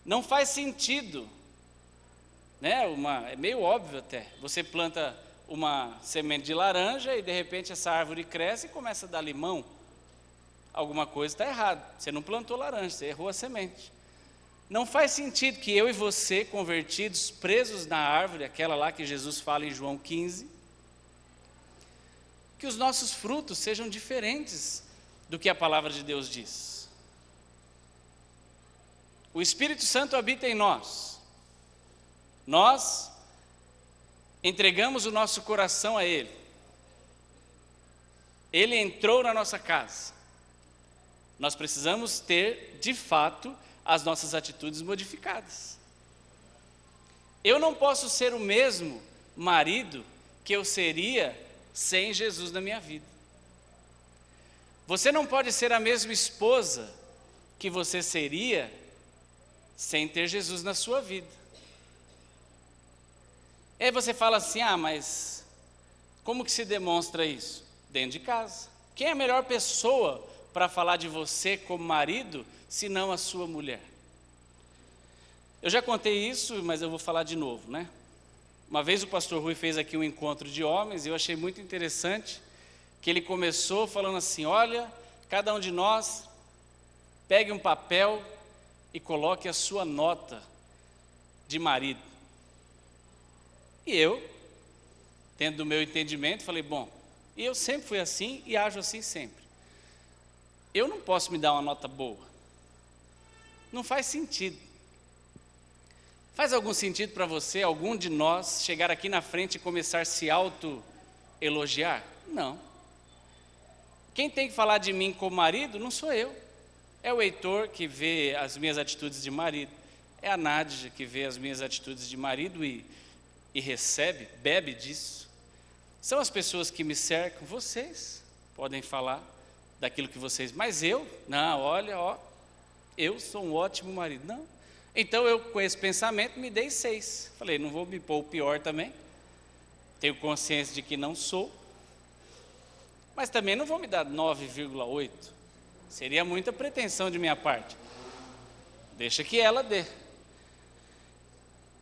Não faz sentido, né? É meio óbvio até. Você planta uma semente de laranja e de repente essa árvore cresce e começa a dar limão. Alguma coisa está errada. Você não plantou laranja, você errou a semente. Não faz sentido que eu e você, convertidos, presos na árvore, aquela lá que Jesus fala em João 15, que os nossos frutos sejam diferentes do que a palavra de Deus diz. O Espírito Santo habita em nós. Nós entregamos o nosso coração a Ele. Ele entrou na nossa casa. Nós precisamos ter, de fato, as nossas atitudes modificadas. Eu não posso ser o mesmo marido que eu seria sem Jesus na minha vida. Você não pode ser a mesma esposa que você seria sem ter Jesus na sua vida. Aí você fala assim, mas Como que se demonstra isso? Dentro de casa. Quem é a melhor pessoa para falar de você como marido, se não a sua mulher? Eu já contei isso, mas eu vou falar de novo, né? Uma vez o pastor Rui fez aqui um encontro de homens, e eu achei muito interessante, que ele começou falando assim: olha, cada um de nós pegue um papel e coloque a sua nota de marido. E eu, tendo o meu entendimento, falei, bom, eu sempre fui assim e ajo assim sempre. Eu não posso me dar uma nota boa. Não faz sentido. Faz algum sentido para você, algum de nós, chegar aqui na frente e começar a se auto-elogiar? Não. Quem tem que falar de mim como marido não sou eu. É o Heitor que vê as minhas atitudes de marido. É a Nádia que vê as minhas atitudes de marido e recebe, bebe disso. São as pessoas que me cercam. Vocês podem falar daquilo que vocês... Mas eu? Não, olha, eu sou um ótimo marido. Não. Então eu, com esse pensamento, me dei 6. Falei, não vou me pôr o pior também. Tenho consciência de que não sou. Mas também não vou me dar 9,8. Seria muita pretensão de minha parte. Deixa que ela dê.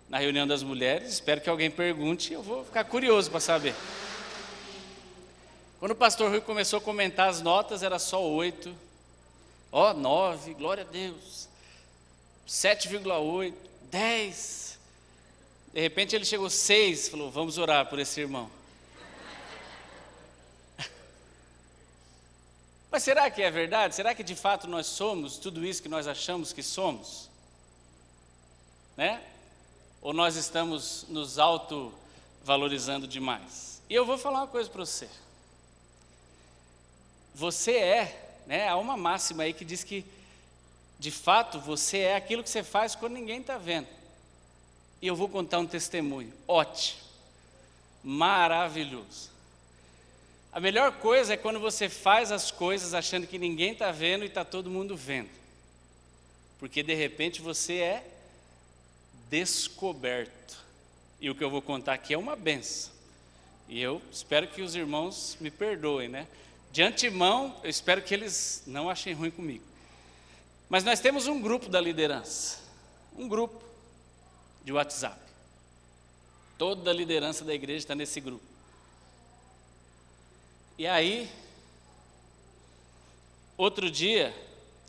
Na reunião das mulheres, espero que alguém pergunte, eu vou ficar curioso para saber. Quando o pastor Rui começou a comentar as notas, era só 8. 9, glória a Deus. 7,8, 10. De repente ele chegou 6, falou, vamos orar por esse irmão. Mas será que é verdade? Será que de fato nós somos tudo isso que nós achamos que somos? Né? Ou nós estamos nos auto-valorizando demais? E eu vou falar uma coisa para você. Você né? Há uma máxima aí que diz que de fato, você é aquilo que você faz quando ninguém está vendo. E eu vou contar um testemunho ótimo, maravilhoso. A melhor coisa é quando você faz as coisas achando que ninguém está vendo e está todo mundo vendo. Porque de repente você é descoberto. E o que eu vou contar aqui é uma benção. E eu espero que os irmãos me perdoem, né? De antemão, eu espero que eles não achem ruim comigo. Mas nós temos um grupo da liderança, um grupo de WhatsApp. Toda a liderança da igreja está nesse grupo. E aí, outro dia,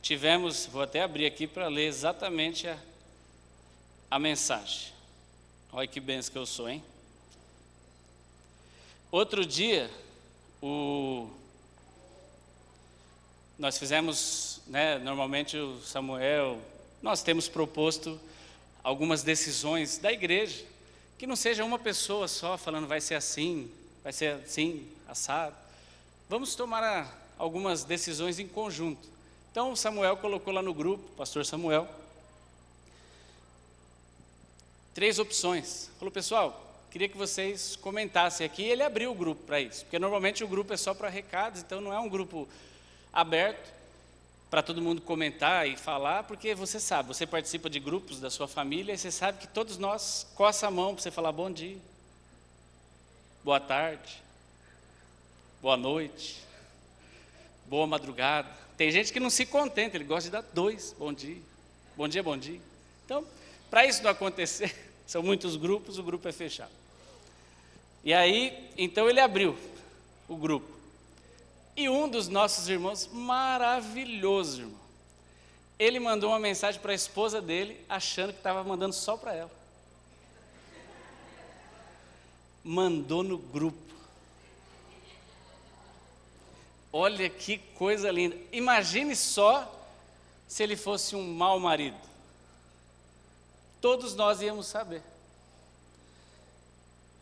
tivemos, vou até abrir aqui para ler exatamente a mensagem. Olha que benção que eu sou, hein? Outro dia, nós fizemos, né, normalmente o Samuel, nós temos proposto algumas decisões da igreja, que não seja uma pessoa só falando vai ser assim, assado. Vamos tomar algumas decisões em conjunto. Então o Samuel colocou lá no grupo, pastor Samuel, 3 opções. Falou, pessoal, queria que vocês comentassem aqui. Ele abriu o grupo para isso, porque normalmente o grupo é só para recados, então não é um grupo aberto para todo mundo comentar e falar, porque você sabe, você participa de grupos da sua família e você sabe que todos nós coça a mão para você falar bom dia, boa tarde, boa noite, boa madrugada. Tem gente que não se contenta, ele gosta de dar 2, bom dia, bom dia, bom dia. Então, para isso não acontecer, são muitos grupos, o grupo é fechado. E aí, então ele abriu o grupo. E um dos nossos irmãos, maravilhoso irmão, ele mandou uma mensagem para a esposa dele, achando que estava mandando só para ela. Mandou no grupo. Olha que coisa linda. Imagine só se ele fosse um mau marido. Todos nós íamos saber.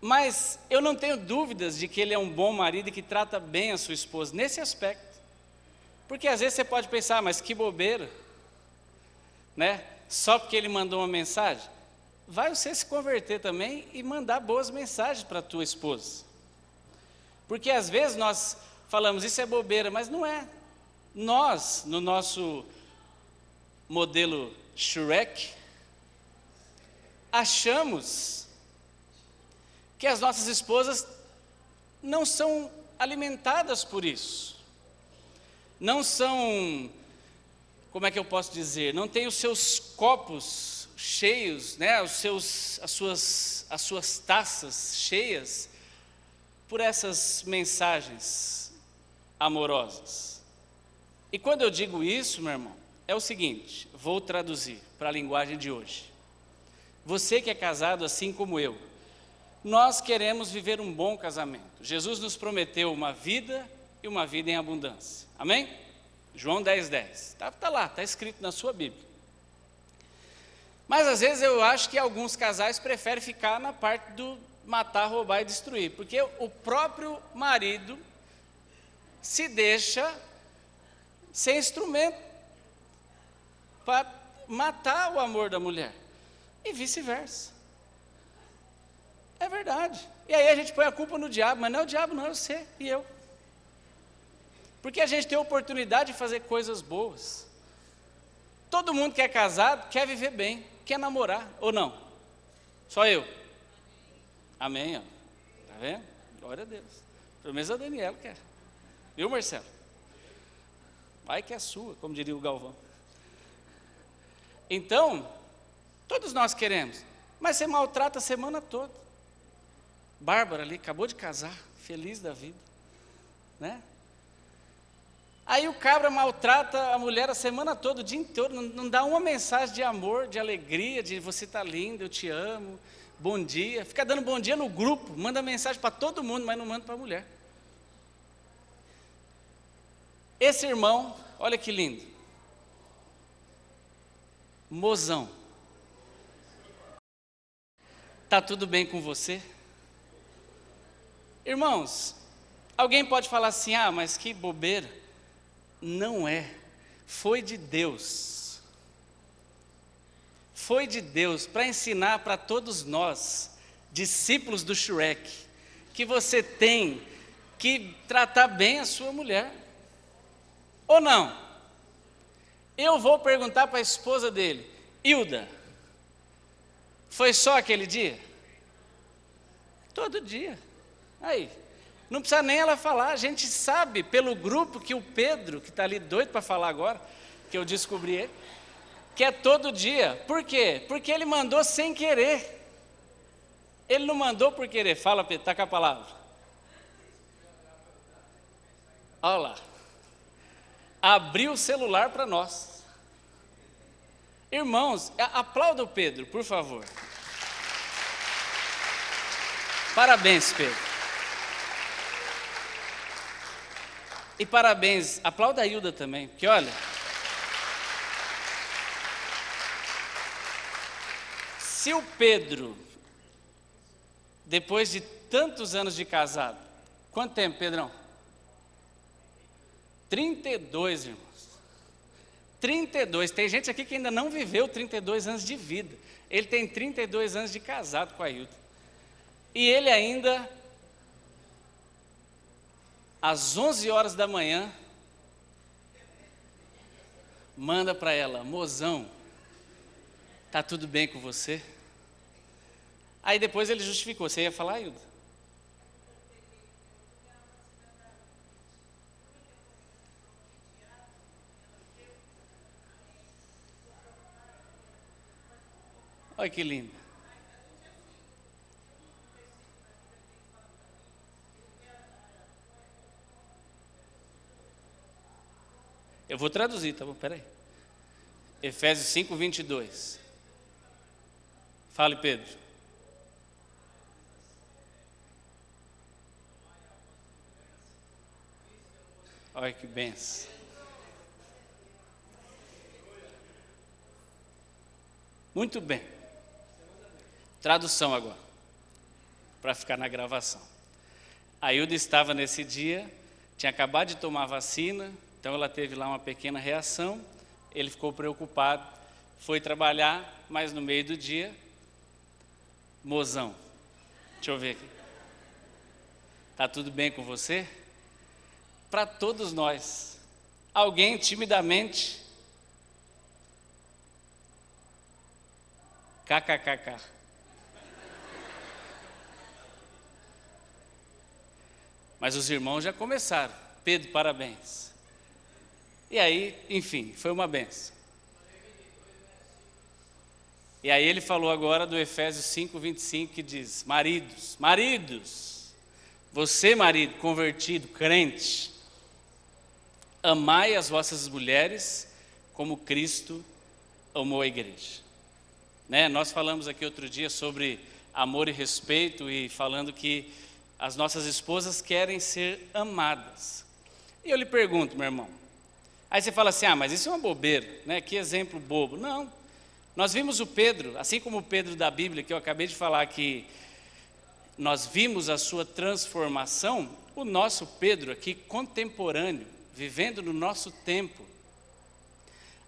Mas eu não tenho dúvidas de que ele é um bom marido e que trata bem a sua esposa, nesse aspecto. Porque às vezes você pode pensar, mas que bobeira, né? Só porque ele mandou uma mensagem. Vai você se converter também e mandar boas mensagens para a tua esposa. Porque às vezes nós falamos, isso é bobeira, mas não é. Nós, no nosso modelo Shrek, achamos que as nossas esposas não são alimentadas por isso. Não são, como é que eu posso dizer? Não têm os seus copos cheios, né? As suas taças cheias por essas mensagens amorosas. E quando eu digo isso, meu irmão, é o seguinte, vou traduzir para a linguagem de hoje. Você que é casado assim como eu, nós queremos viver um bom casamento. Jesus nos prometeu uma vida e uma vida em abundância. Amém? João 10:10. Está lá, está escrito na sua Bíblia. Mas às vezes eu acho que alguns casais preferem ficar na parte do matar, roubar e destruir, porque o próprio marido se deixa ser instrumento para matar o amor da mulher, e vice-versa. É verdade. E aí a gente põe a culpa no diabo, mas não é o diabo não, é você e eu. Porque a gente tem a oportunidade de fazer coisas boas. Todo mundo que é casado quer viver bem, quer namorar, ou não? Só eu? Amém, ó. Tá vendo? Glória a Deus. Pelo menos a Daniela quer. Viu, Marcelo? Vai que é sua, como diria o Galvão. Então, todos nós queremos, mas você maltrata a semana toda. Bárbara ali, acabou de casar, feliz da vida, né? Aí o cabra maltrata a mulher a semana toda, o dia inteiro, não dá uma mensagem de amor, de alegria, de você está linda, eu te amo, bom dia. Fica dando bom dia no grupo, manda mensagem para todo mundo, mas não manda para a mulher. Esse irmão, olha que lindo, mozão, está tudo bem com você? Irmãos, alguém pode falar assim, mas que bobeira. Não é, foi de Deus. Foi de Deus para ensinar para todos nós, discípulos do Shrek, que você tem que tratar bem a sua mulher. Ou não? Eu vou perguntar para a esposa dele, Hilda, foi só aquele dia? Todo dia. Aí, não precisa nem ela falar, a gente sabe pelo grupo que o Pedro, que está ali doido para falar agora, que eu descobri ele, que é todo dia. Por quê? Porque ele mandou sem querer. Ele não mandou por querer. Fala, Pedro, está com a palavra. Olha lá. Abriu o celular para nós. Irmãos, aplauda o Pedro, por favor. Parabéns, Pedro. E parabéns, aplauda a Hilda também, porque olha, se o Pedro, depois de tantos anos de casado, quanto tempo, Pedrão? 32, irmãos. 32, tem gente aqui que ainda não viveu 32 anos de vida. Ele tem 32 anos de casado com a Hilda. E ele ainda, às 11 horas da manhã, manda para ela, mozão, tá tudo bem com você? Aí depois ele justificou, você ia falar, Hilda? Olha que lindo. Eu vou traduzir, tá bom? Peraí. Efésios 5:22. Fale, Pedro. Olha que benção. Muito bem. Tradução agora, para ficar na gravação. A Hilda estava nesse dia, tinha acabado de tomar vacina, então ela teve lá uma pequena reação, ele ficou preocupado, foi trabalhar, mas no meio do dia, mozão, deixa eu ver aqui, está tudo bem com você? Para todos nós, alguém timidamente, kkkk. Mas os irmãos já começaram. Pedro, parabéns. E aí, enfim, foi uma benção. E aí ele falou agora do Efésios 5:25, que diz: maridos, você marido, convertido, crente, amai as vossas mulheres como Cristo amou a igreja. Né? Nós falamos aqui outro dia sobre amor e respeito e falando que as nossas esposas querem ser amadas. E eu lhe pergunto, meu irmão, aí você fala assim, mas isso é uma bobeira, né? Que exemplo bobo. Não, nós vimos o Pedro, assim como o Pedro da Bíblia, que eu acabei de falar que nós vimos a sua transformação, o nosso Pedro aqui, contemporâneo, vivendo no nosso tempo.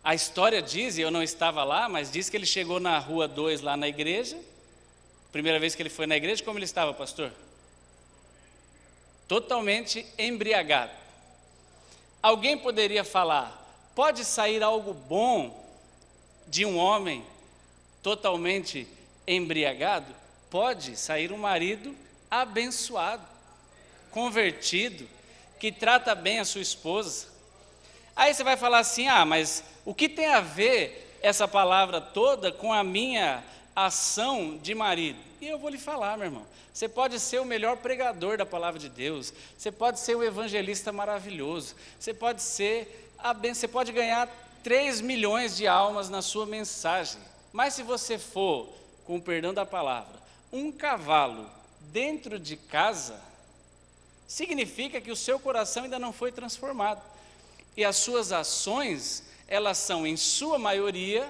A história diz, e eu não estava lá, mas diz que ele chegou na Rua 2, lá na igreja. Primeira vez que ele foi na igreja, como ele estava, pastor? Totalmente embriagado. Alguém poderia falar, pode sair algo bom de um homem totalmente embriagado? Pode sair um marido abençoado, convertido, que trata bem a sua esposa. Aí você vai falar assim, mas o que tem a ver essa palavra toda com a minha ação de marido? E eu vou lhe falar, meu irmão, você pode ser o melhor pregador da palavra de Deus, você pode ser o evangelista maravilhoso, você pode ganhar 3 milhões de almas na sua mensagem, mas se você for, com o perdão da palavra, um cavalo dentro de casa, significa que o seu coração ainda não foi transformado. E as suas ações, elas são, em sua maioria,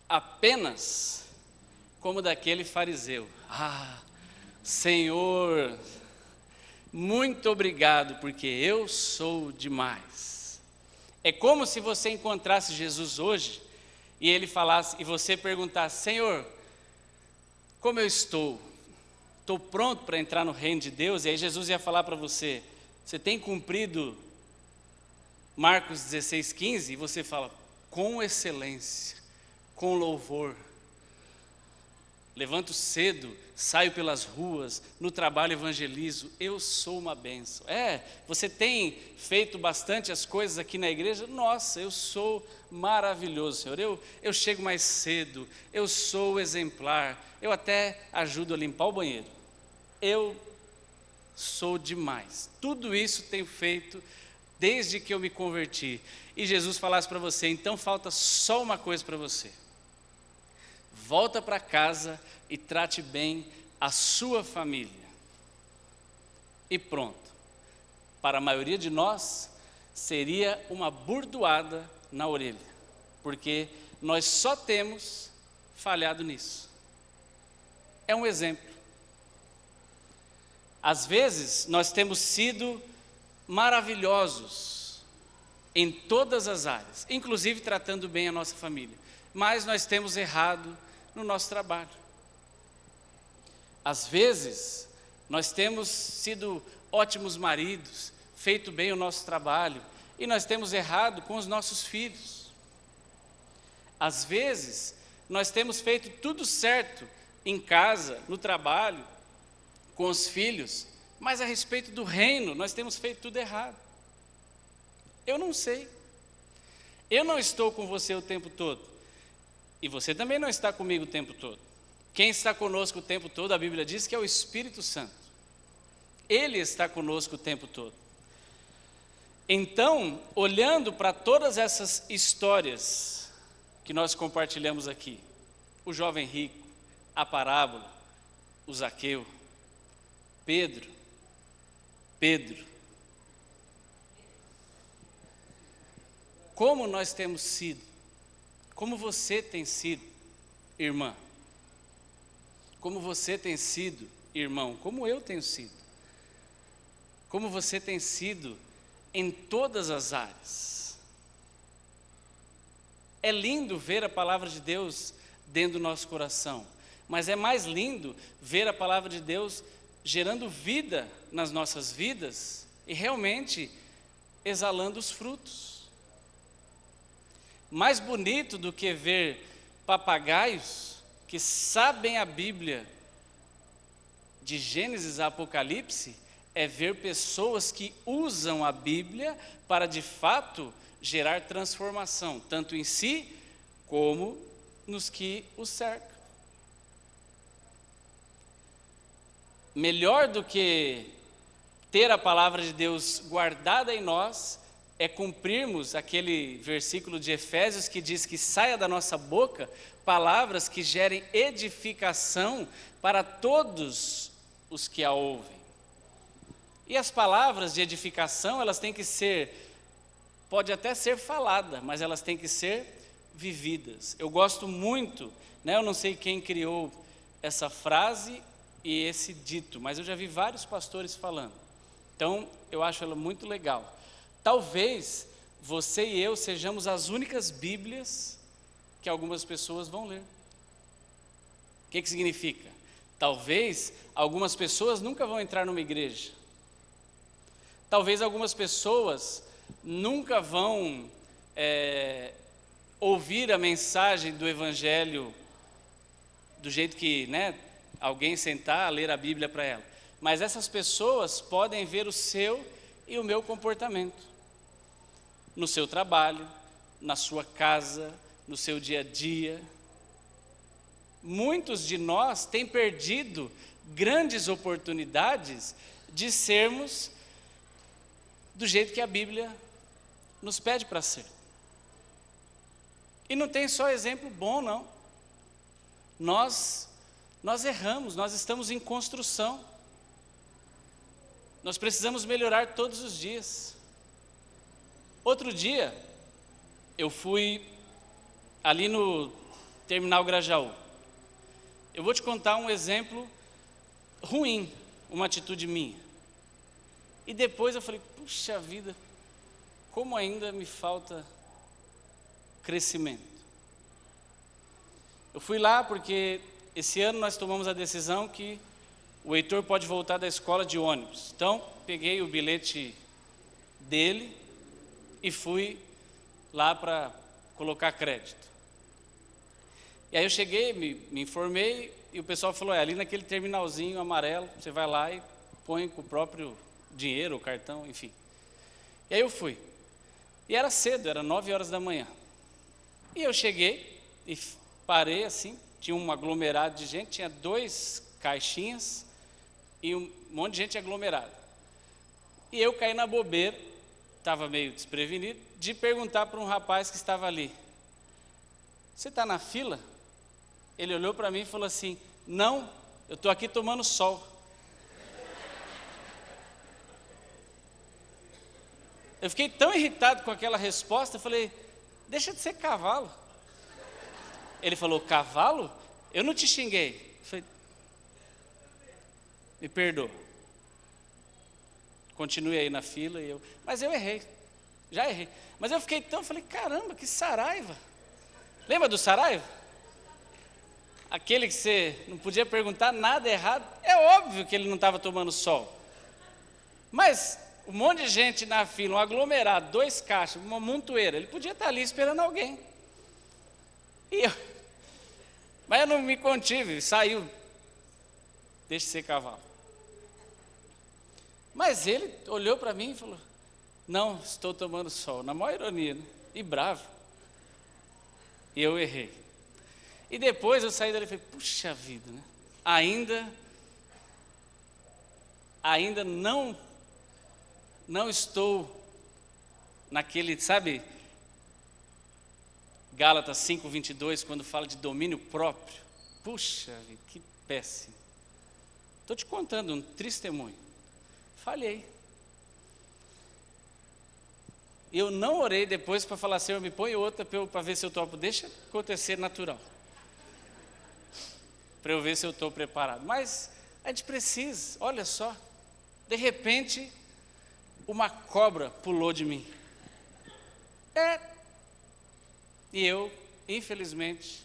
apenas como daquele fariseu. Senhor, muito obrigado, porque eu sou demais. É como se você encontrasse Jesus hoje, e ele falasse, e você perguntasse, Senhor, como eu estou? Estou pronto para entrar no reino de Deus? E aí Jesus ia falar para você, você tem cumprido Marcos 16:15, e você fala, com excelência, com louvor, levanto cedo, saio pelas ruas, no trabalho evangelizo, eu sou uma bênção. Você tem feito bastante as coisas aqui na igreja? Nossa, eu sou maravilhoso, Senhor, eu chego mais cedo, eu sou exemplar, eu até ajudo a limpar o banheiro, eu sou demais. Tudo isso tenho feito desde que eu me converti. E Jesus falasse para você, então falta só uma coisa para você. Volta para casa e trate bem a sua família. E pronto. Para a maioria de nós, seria uma burdoada na orelha. Porque nós só temos falhado nisso. É um exemplo. Às vezes, nós temos sido maravilhosos em todas as áreas, inclusive tratando bem a nossa família, mas nós temos errado no nosso trabalho. Às vezes, nós temos sido ótimos maridos, feito bem o nosso trabalho, e nós temos errado com os nossos filhos. Às vezes, nós temos feito tudo certo em casa, no trabalho, com os filhos, mas a respeito do reino, nós temos feito tudo errado. Eu não sei. Eu não estou com você o tempo todo. E você também não está comigo o tempo todo. Quem está conosco o tempo todo, a Bíblia diz que é o Espírito Santo. Ele está conosco o tempo todo. Então, olhando para todas essas histórias que nós compartilhamos aqui, o jovem rico, a parábola, o Zaqueu, Pedro, como nós temos sido, como você tem sido, irmã, como você tem sido, irmão, como eu tenho sido, como você tem sido em todas as áreas. É lindo ver a palavra de Deus dentro do nosso coração, mas é mais lindo ver a palavra de Deus gerando vida nas nossas vidas e realmente exalando os frutos. Mais bonito do que ver papagaios que sabem a Bíblia de Gênesis a Apocalipse é ver pessoas que usam a Bíblia para, de fato, gerar transformação, tanto em si, como nos que os cercam. Melhor do que ter a palavra de Deus guardada em nós, é cumprirmos aquele versículo de Efésios que diz que saia da nossa boca palavras que gerem edificação para todos os que a ouvem. E as palavras de edificação, elas têm que ser, pode até ser falada, mas elas têm que ser vividas. Eu gosto muito, eu não sei quem criou essa frase e esse dito, mas eu já vi vários pastores falando. Então, eu acho ela muito legal. Talvez você e eu sejamos as únicas Bíblias que algumas pessoas vão ler. O que significa? Talvez algumas pessoas nunca vão entrar numa igreja. Talvez algumas pessoas nunca vão ouvir a mensagem do Evangelho do jeito que, alguém sentar, ler a Bíblia para ela. Mas essas pessoas podem ver o seu e o meu comportamento. No seu trabalho, na sua casa, no seu dia a dia. Muitos de nós têm perdido grandes oportunidades de sermos do jeito que a Bíblia nos pede para ser. E não tem só exemplo bom, não. Nós erramos, nós estamos em construção. Nós precisamos melhorar todos os dias. Outro dia, eu fui ali no Terminal Grajaú. Eu vou te contar um exemplo ruim, uma atitude minha. E depois eu falei, puxa vida, como ainda me falta crescimento. Eu fui lá porque esse ano nós tomamos a decisão que o Heitor pode voltar da escola de ônibus. Então, peguei o bilhete dele e fui lá para colocar crédito. E aí eu cheguei, me informei, e o pessoal falou, ali naquele terminalzinho amarelo, você vai lá e põe com o próprio dinheiro, o cartão, enfim. E aí eu fui. E era cedo, era 9 horas da manhã. E eu cheguei e parei assim, tinha um aglomerado de gente, tinha 2 caixinhas e um monte de gente aglomerada. E eu caí na bobeira, estava meio desprevenido, de perguntar para um rapaz que estava ali, você está na fila? Ele olhou para mim e falou assim, não, eu estou aqui tomando sol. Eu fiquei tão irritado com aquela resposta, eu falei, deixa de ser cavalo. Ele falou, cavalo? Eu não te xinguei. Eu falei, me perdoa. Continue aí na fila, mas eu errei, já errei. Mas eu fiquei falei, caramba, que Saraiva. Lembra do Saraiva? Aquele que você não podia perguntar nada errado. É óbvio que ele não estava tomando sol. Mas um monte de gente na fila, um aglomerado, 2 caixas, uma montoeira. Ele podia estar ali esperando alguém. Mas eu não me contive, saiu. Deixa de ser cavalo. Mas ele olhou para mim e falou, não, estou tomando sol. Na maior ironia, e bravo. E eu errei. E depois eu saí dali e falei, puxa vida, ainda não estou naquele, sabe, Gálatas 5:22, quando fala de domínio próprio. Puxa vida, que péssimo. Estou te contando um testemunho. Falhei. Eu não orei depois para falar, Senhor, me põe outra para ver se eu topo. Deixa acontecer natural. Para eu ver se eu estou preparado. Mas a gente precisa, olha só. De repente, uma cobra pulou de mim. E eu, infelizmente,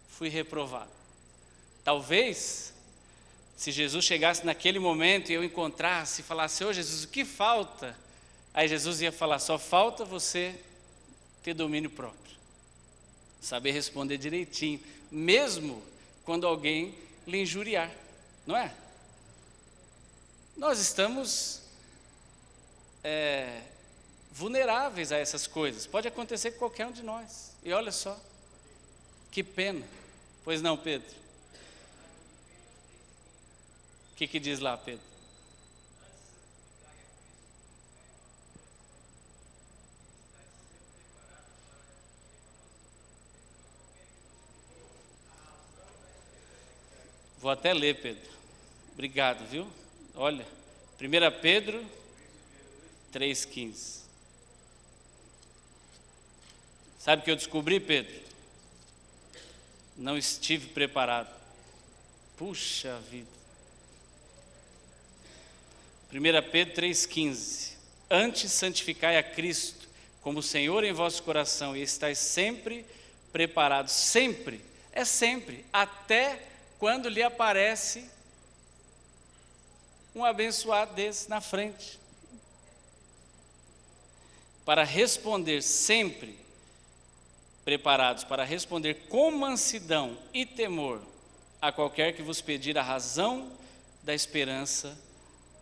fui reprovado. Talvez, se Jesus chegasse naquele momento e eu encontrasse e falasse, ô Jesus, o que falta? Aí Jesus ia falar, só falta você ter domínio próprio. Saber responder direitinho, mesmo quando alguém lhe injuriar, não é? nós estamos vulneráveis a essas coisas. Pode acontecer com qualquer um de nós. E olha só, que pena. Pois não, Pedro? O que diz lá, Pedro? Vou até ler, Pedro. Obrigado, viu? Olha, 1 Pedro 3,15. Sabe o que eu descobri, Pedro? Não estive preparado. Puxa vida. 1 Pedro 3,15. Antes santificai a Cristo como Senhor em vosso coração e estáis sempre preparados. Sempre, é sempre, até quando lhe aparece um abençoado desse na frente. Para responder sempre preparados, para responder com mansidão e temor a qualquer que vos pedir a razão da esperança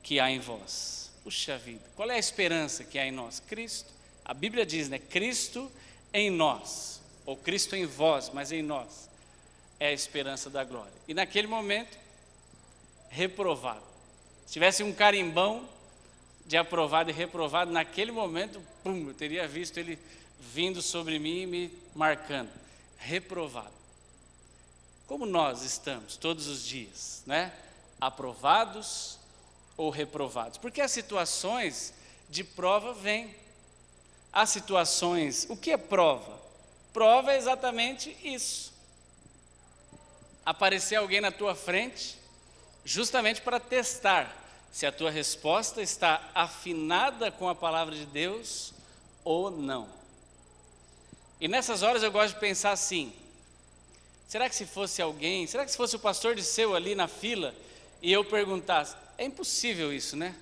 que há em vós. Puxa vida, qual é a esperança que há em nós? Cristo. A Bíblia diz, né? Cristo em nós, ou Cristo em vós, mas em nós, é a esperança da glória. E naquele momento, reprovado. Se tivesse um carimbão de aprovado e reprovado, naquele momento, pum, eu teria visto ele vindo sobre mim e me marcando. Reprovado. Como nós estamos todos os dias, né? Aprovados ou reprovados? Porque as situações de prova vêm. As situações, o que é prova? Prova é exatamente isso. Aparecer alguém na tua frente, justamente para testar se a tua resposta está afinada com a palavra de Deus ou não. E nessas horas eu gosto de pensar assim: será que se fosse alguém, será que se fosse o pastor Disseu ali na fila e eu perguntasse, é impossível isso, né?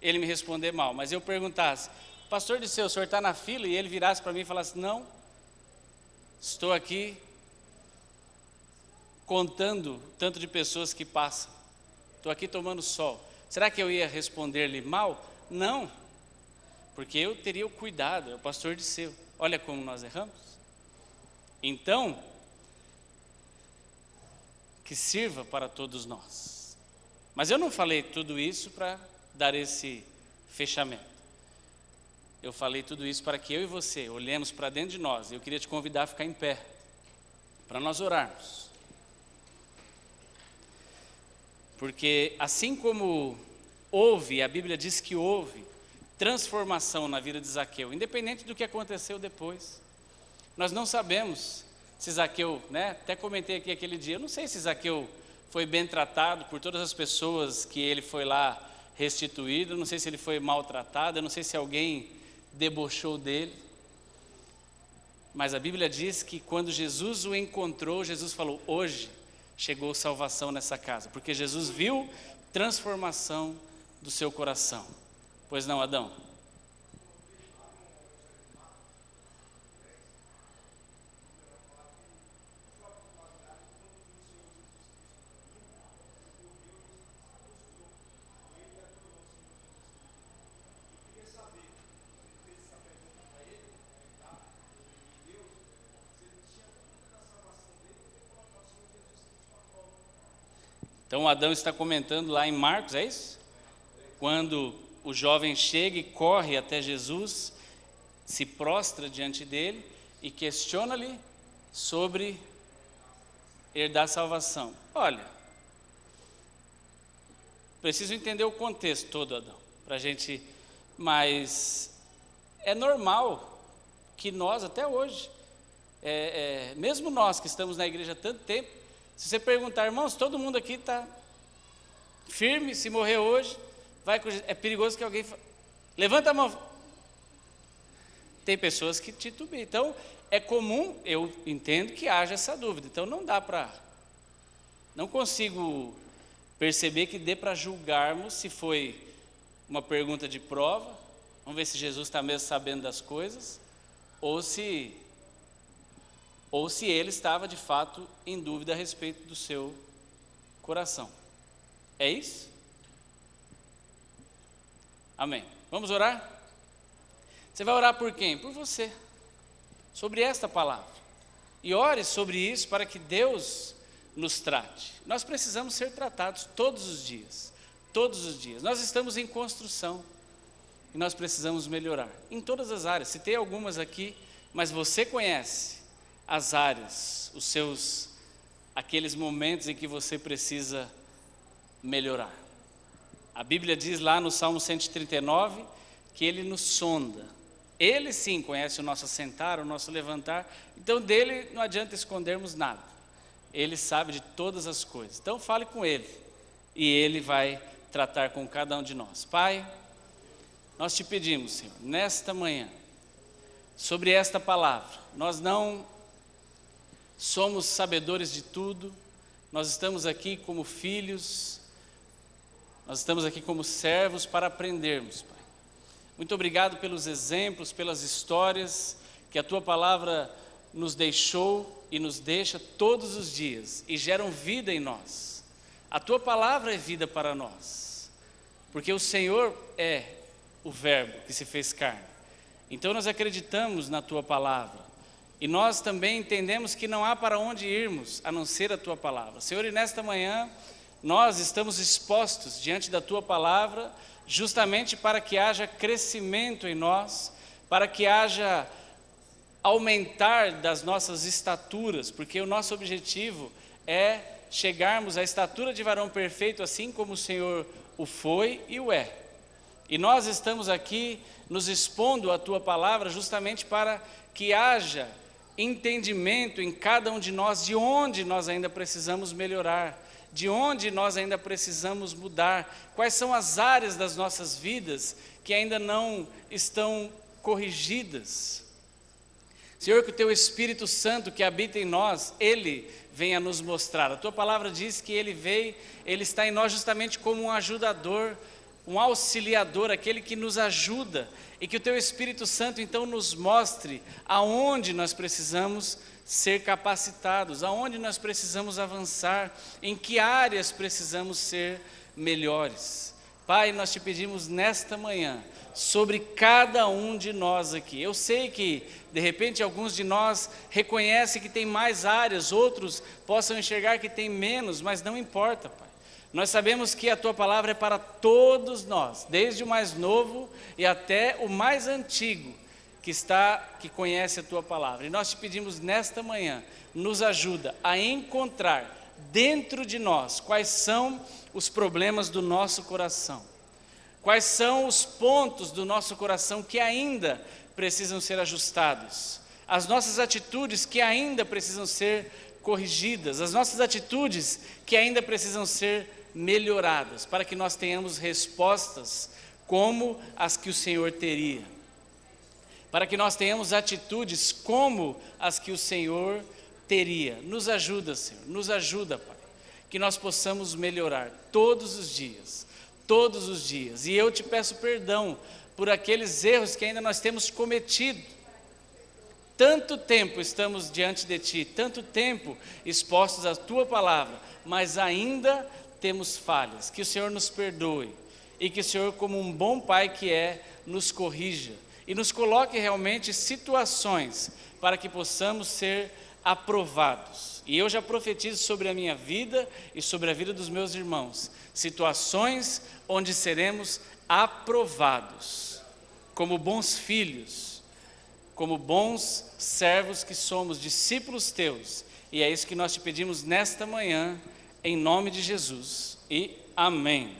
Ele me responder mal, mas eu perguntasse, pastor Disseu, o senhor está na fila? E ele virasse para mim e falasse, não, estou aqui contando o tanto de pessoas que passam, estou aqui tomando sol. Será que eu ia responder-lhe mal? Não, porque eu teria o cuidado, é o pastor Disseu. Olha como nós erramos. Então, que sirva para todos nós. Mas eu não falei tudo isso para dar esse fechamento. Eu falei tudo isso para que eu e você olhemos para dentro de nós. Eu queria te convidar a ficar em pé, para nós orarmos. Porque assim como houve, a Bíblia diz que houve transformação na vida de Zaqueu, independente do que aconteceu depois. Nós não sabemos se Zaqueu, né? Até comentei aqui aquele dia, eu não sei se Zaqueu foi bem tratado por todas as pessoas que ele foi lá restituído, não sei se ele foi maltratado, eu não sei se alguém debochou dele. Mas a Bíblia diz que quando Jesus o encontrou, Jesus falou, hoje chegou salvação nessa casa, porque Jesus viu transformação do seu coração. Pois não, Adão? Então Adão está comentando lá em Marcos, é isso? Quando o jovem chega e corre até Jesus, se prostra diante dele e questiona-lhe sobre herdar salvação. Olha, preciso entender o contexto todo, Adão, para a gente, mas é normal que nós, até hoje, mesmo nós que estamos na igreja há tanto tempo, se você perguntar, irmãos, todo mundo aqui está firme, se morrer hoje, é perigoso que alguém levanta a mão. Tem pessoas que titubeam. Então, é comum, eu entendo que haja essa dúvida. Então, não consigo perceber que dê para julgarmos se foi uma pergunta de prova, vamos ver se Jesus está mesmo sabendo das coisas, ou se ele estava de fato em dúvida a respeito do seu coração. É isso? Amém. Vamos orar? Você vai orar por quem? Por você, sobre esta palavra. E ore sobre isso para que Deus nos trate. Nós precisamos ser tratados todos os dias. Todos os dias. Nós estamos em construção e nós precisamos melhorar em todas as áreas. Citei algumas aqui, mas você conhece as áreas, aqueles momentos em que você precisa melhorar. A Bíblia diz lá no Salmo 139 que Ele nos sonda. Ele sim conhece o nosso assentar, o nosso levantar, então dele não adianta escondermos nada. Ele sabe de todas as coisas. Então fale com Ele e Ele vai tratar com cada um de nós. Pai, nós te pedimos, Senhor, nesta manhã, sobre esta palavra, nós não somos sabedores de tudo, nós estamos aqui como filhos, nós estamos aqui como servos para aprendermos, Pai. Muito obrigado pelos exemplos, pelas histórias que a Tua palavra nos deixou e nos deixa todos os dias e geram vida em nós. A Tua palavra é vida para nós, porque o Senhor é o Verbo que se fez carne. Então nós acreditamos na Tua palavra e nós também entendemos que não há para onde irmos a não ser a Tua palavra. Senhor, e nesta manhã nós estamos expostos diante da Tua palavra justamente para que haja crescimento em nós, para que haja aumentar das nossas estaturas, porque o nosso objetivo é chegarmos à estatura de varão perfeito, assim como o Senhor o foi e o é. E nós estamos aqui nos expondo à Tua palavra justamente para que haja entendimento em cada um de nós de onde nós ainda precisamos melhorar, de onde nós ainda precisamos mudar, quais são as áreas das nossas vidas que ainda não estão corrigidas. Senhor, que o Teu Espírito Santo que habita em nós, Ele venha nos mostrar. A Tua palavra diz que Ele veio, Ele está em nós justamente como um ajudador, um auxiliador, aquele que nos ajuda, e que o Teu Espírito Santo então nos mostre aonde nós precisamos ser capacitados, aonde nós precisamos avançar, em que áreas precisamos ser melhores. Pai, nós Te pedimos nesta manhã, sobre cada um de nós aqui. Eu sei que, de repente, alguns de nós reconhecem que tem mais áreas, outros possam enxergar que tem menos, mas não importa, Pai. Nós sabemos que a Tua palavra é para todos nós, desde o mais novo e até o mais antigo, que conhece a Tua palavra. E nós Te pedimos nesta manhã, nos ajuda a encontrar dentro de nós quais são os problemas do nosso coração. Quais são os pontos do nosso coração que ainda precisam ser ajustados? As nossas atitudes que ainda precisam ser corrigidas, as nossas atitudes que ainda precisam ser melhoradas, para que nós tenhamos respostas como as que o Senhor teria. Para que nós tenhamos atitudes como as que o Senhor teria. Nos ajuda, Senhor, nos ajuda, Pai, que nós possamos melhorar todos os dias. Todos os dias, e eu Te peço perdão por aqueles erros que ainda nós temos cometido. Tanto tempo estamos diante de Ti, tanto tempo expostos à Tua palavra, mas ainda temos falhas. Que o Senhor nos perdoe e que o Senhor, como um bom Pai que é, nos corrija e nos coloque realmente situações para que possamos ser aprovados. E eu já profetizo sobre a minha vida e sobre a vida dos meus irmãos, situações onde seremos aprovados, como bons filhos, como bons servos que somos, discípulos Teus. E é isso que nós Te pedimos nesta manhã, em nome de Jesus. E amém.